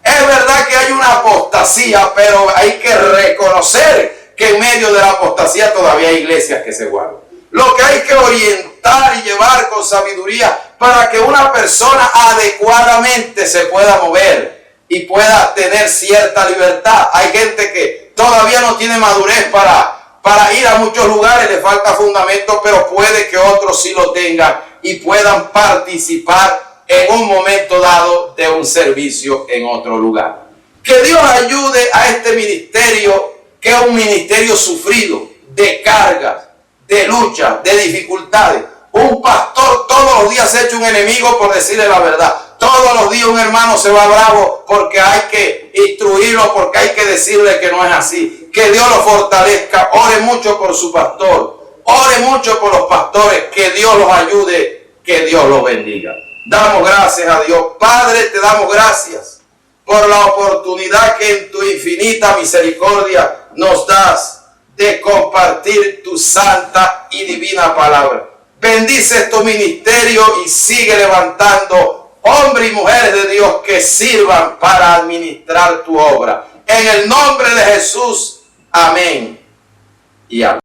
Es verdad que hay una apostasía, pero hay que reconocer que en medio de la apostasía todavía hay iglesias que se guardan. Lo que hay que orientar y llevar con sabiduría para que una persona adecuadamente se pueda mover y pueda tener cierta libertad. Hay gente que todavía no tiene madurez para ir a muchos lugares, le falta fundamento, pero puede que otros sí lo tengan y puedan participar en un momento dado de un servicio en otro lugar. Que Dios ayude a este ministerio, que es un ministerio sufrido, de cargas, de luchas, de dificultades. Un pastor todos los días se echa un enemigo por decirle la verdad. Todos los días un hermano se va bravo porque hay que instruirlo, porque hay que decirle que no es así. Que Dios lo fortalezca. Ore mucho por su pastor. Ore mucho por los pastores. Que Dios los ayude. Que Dios los bendiga. Damos gracias a Dios. Padre, te damos gracias por la oportunidad que en tu infinita misericordia nos das de compartir tu santa y divina palabra. Bendice estos ministerios y sigue levantando hombres y mujeres de Dios que sirvan para administrar tu obra. En el nombre de Jesús, amén y amén.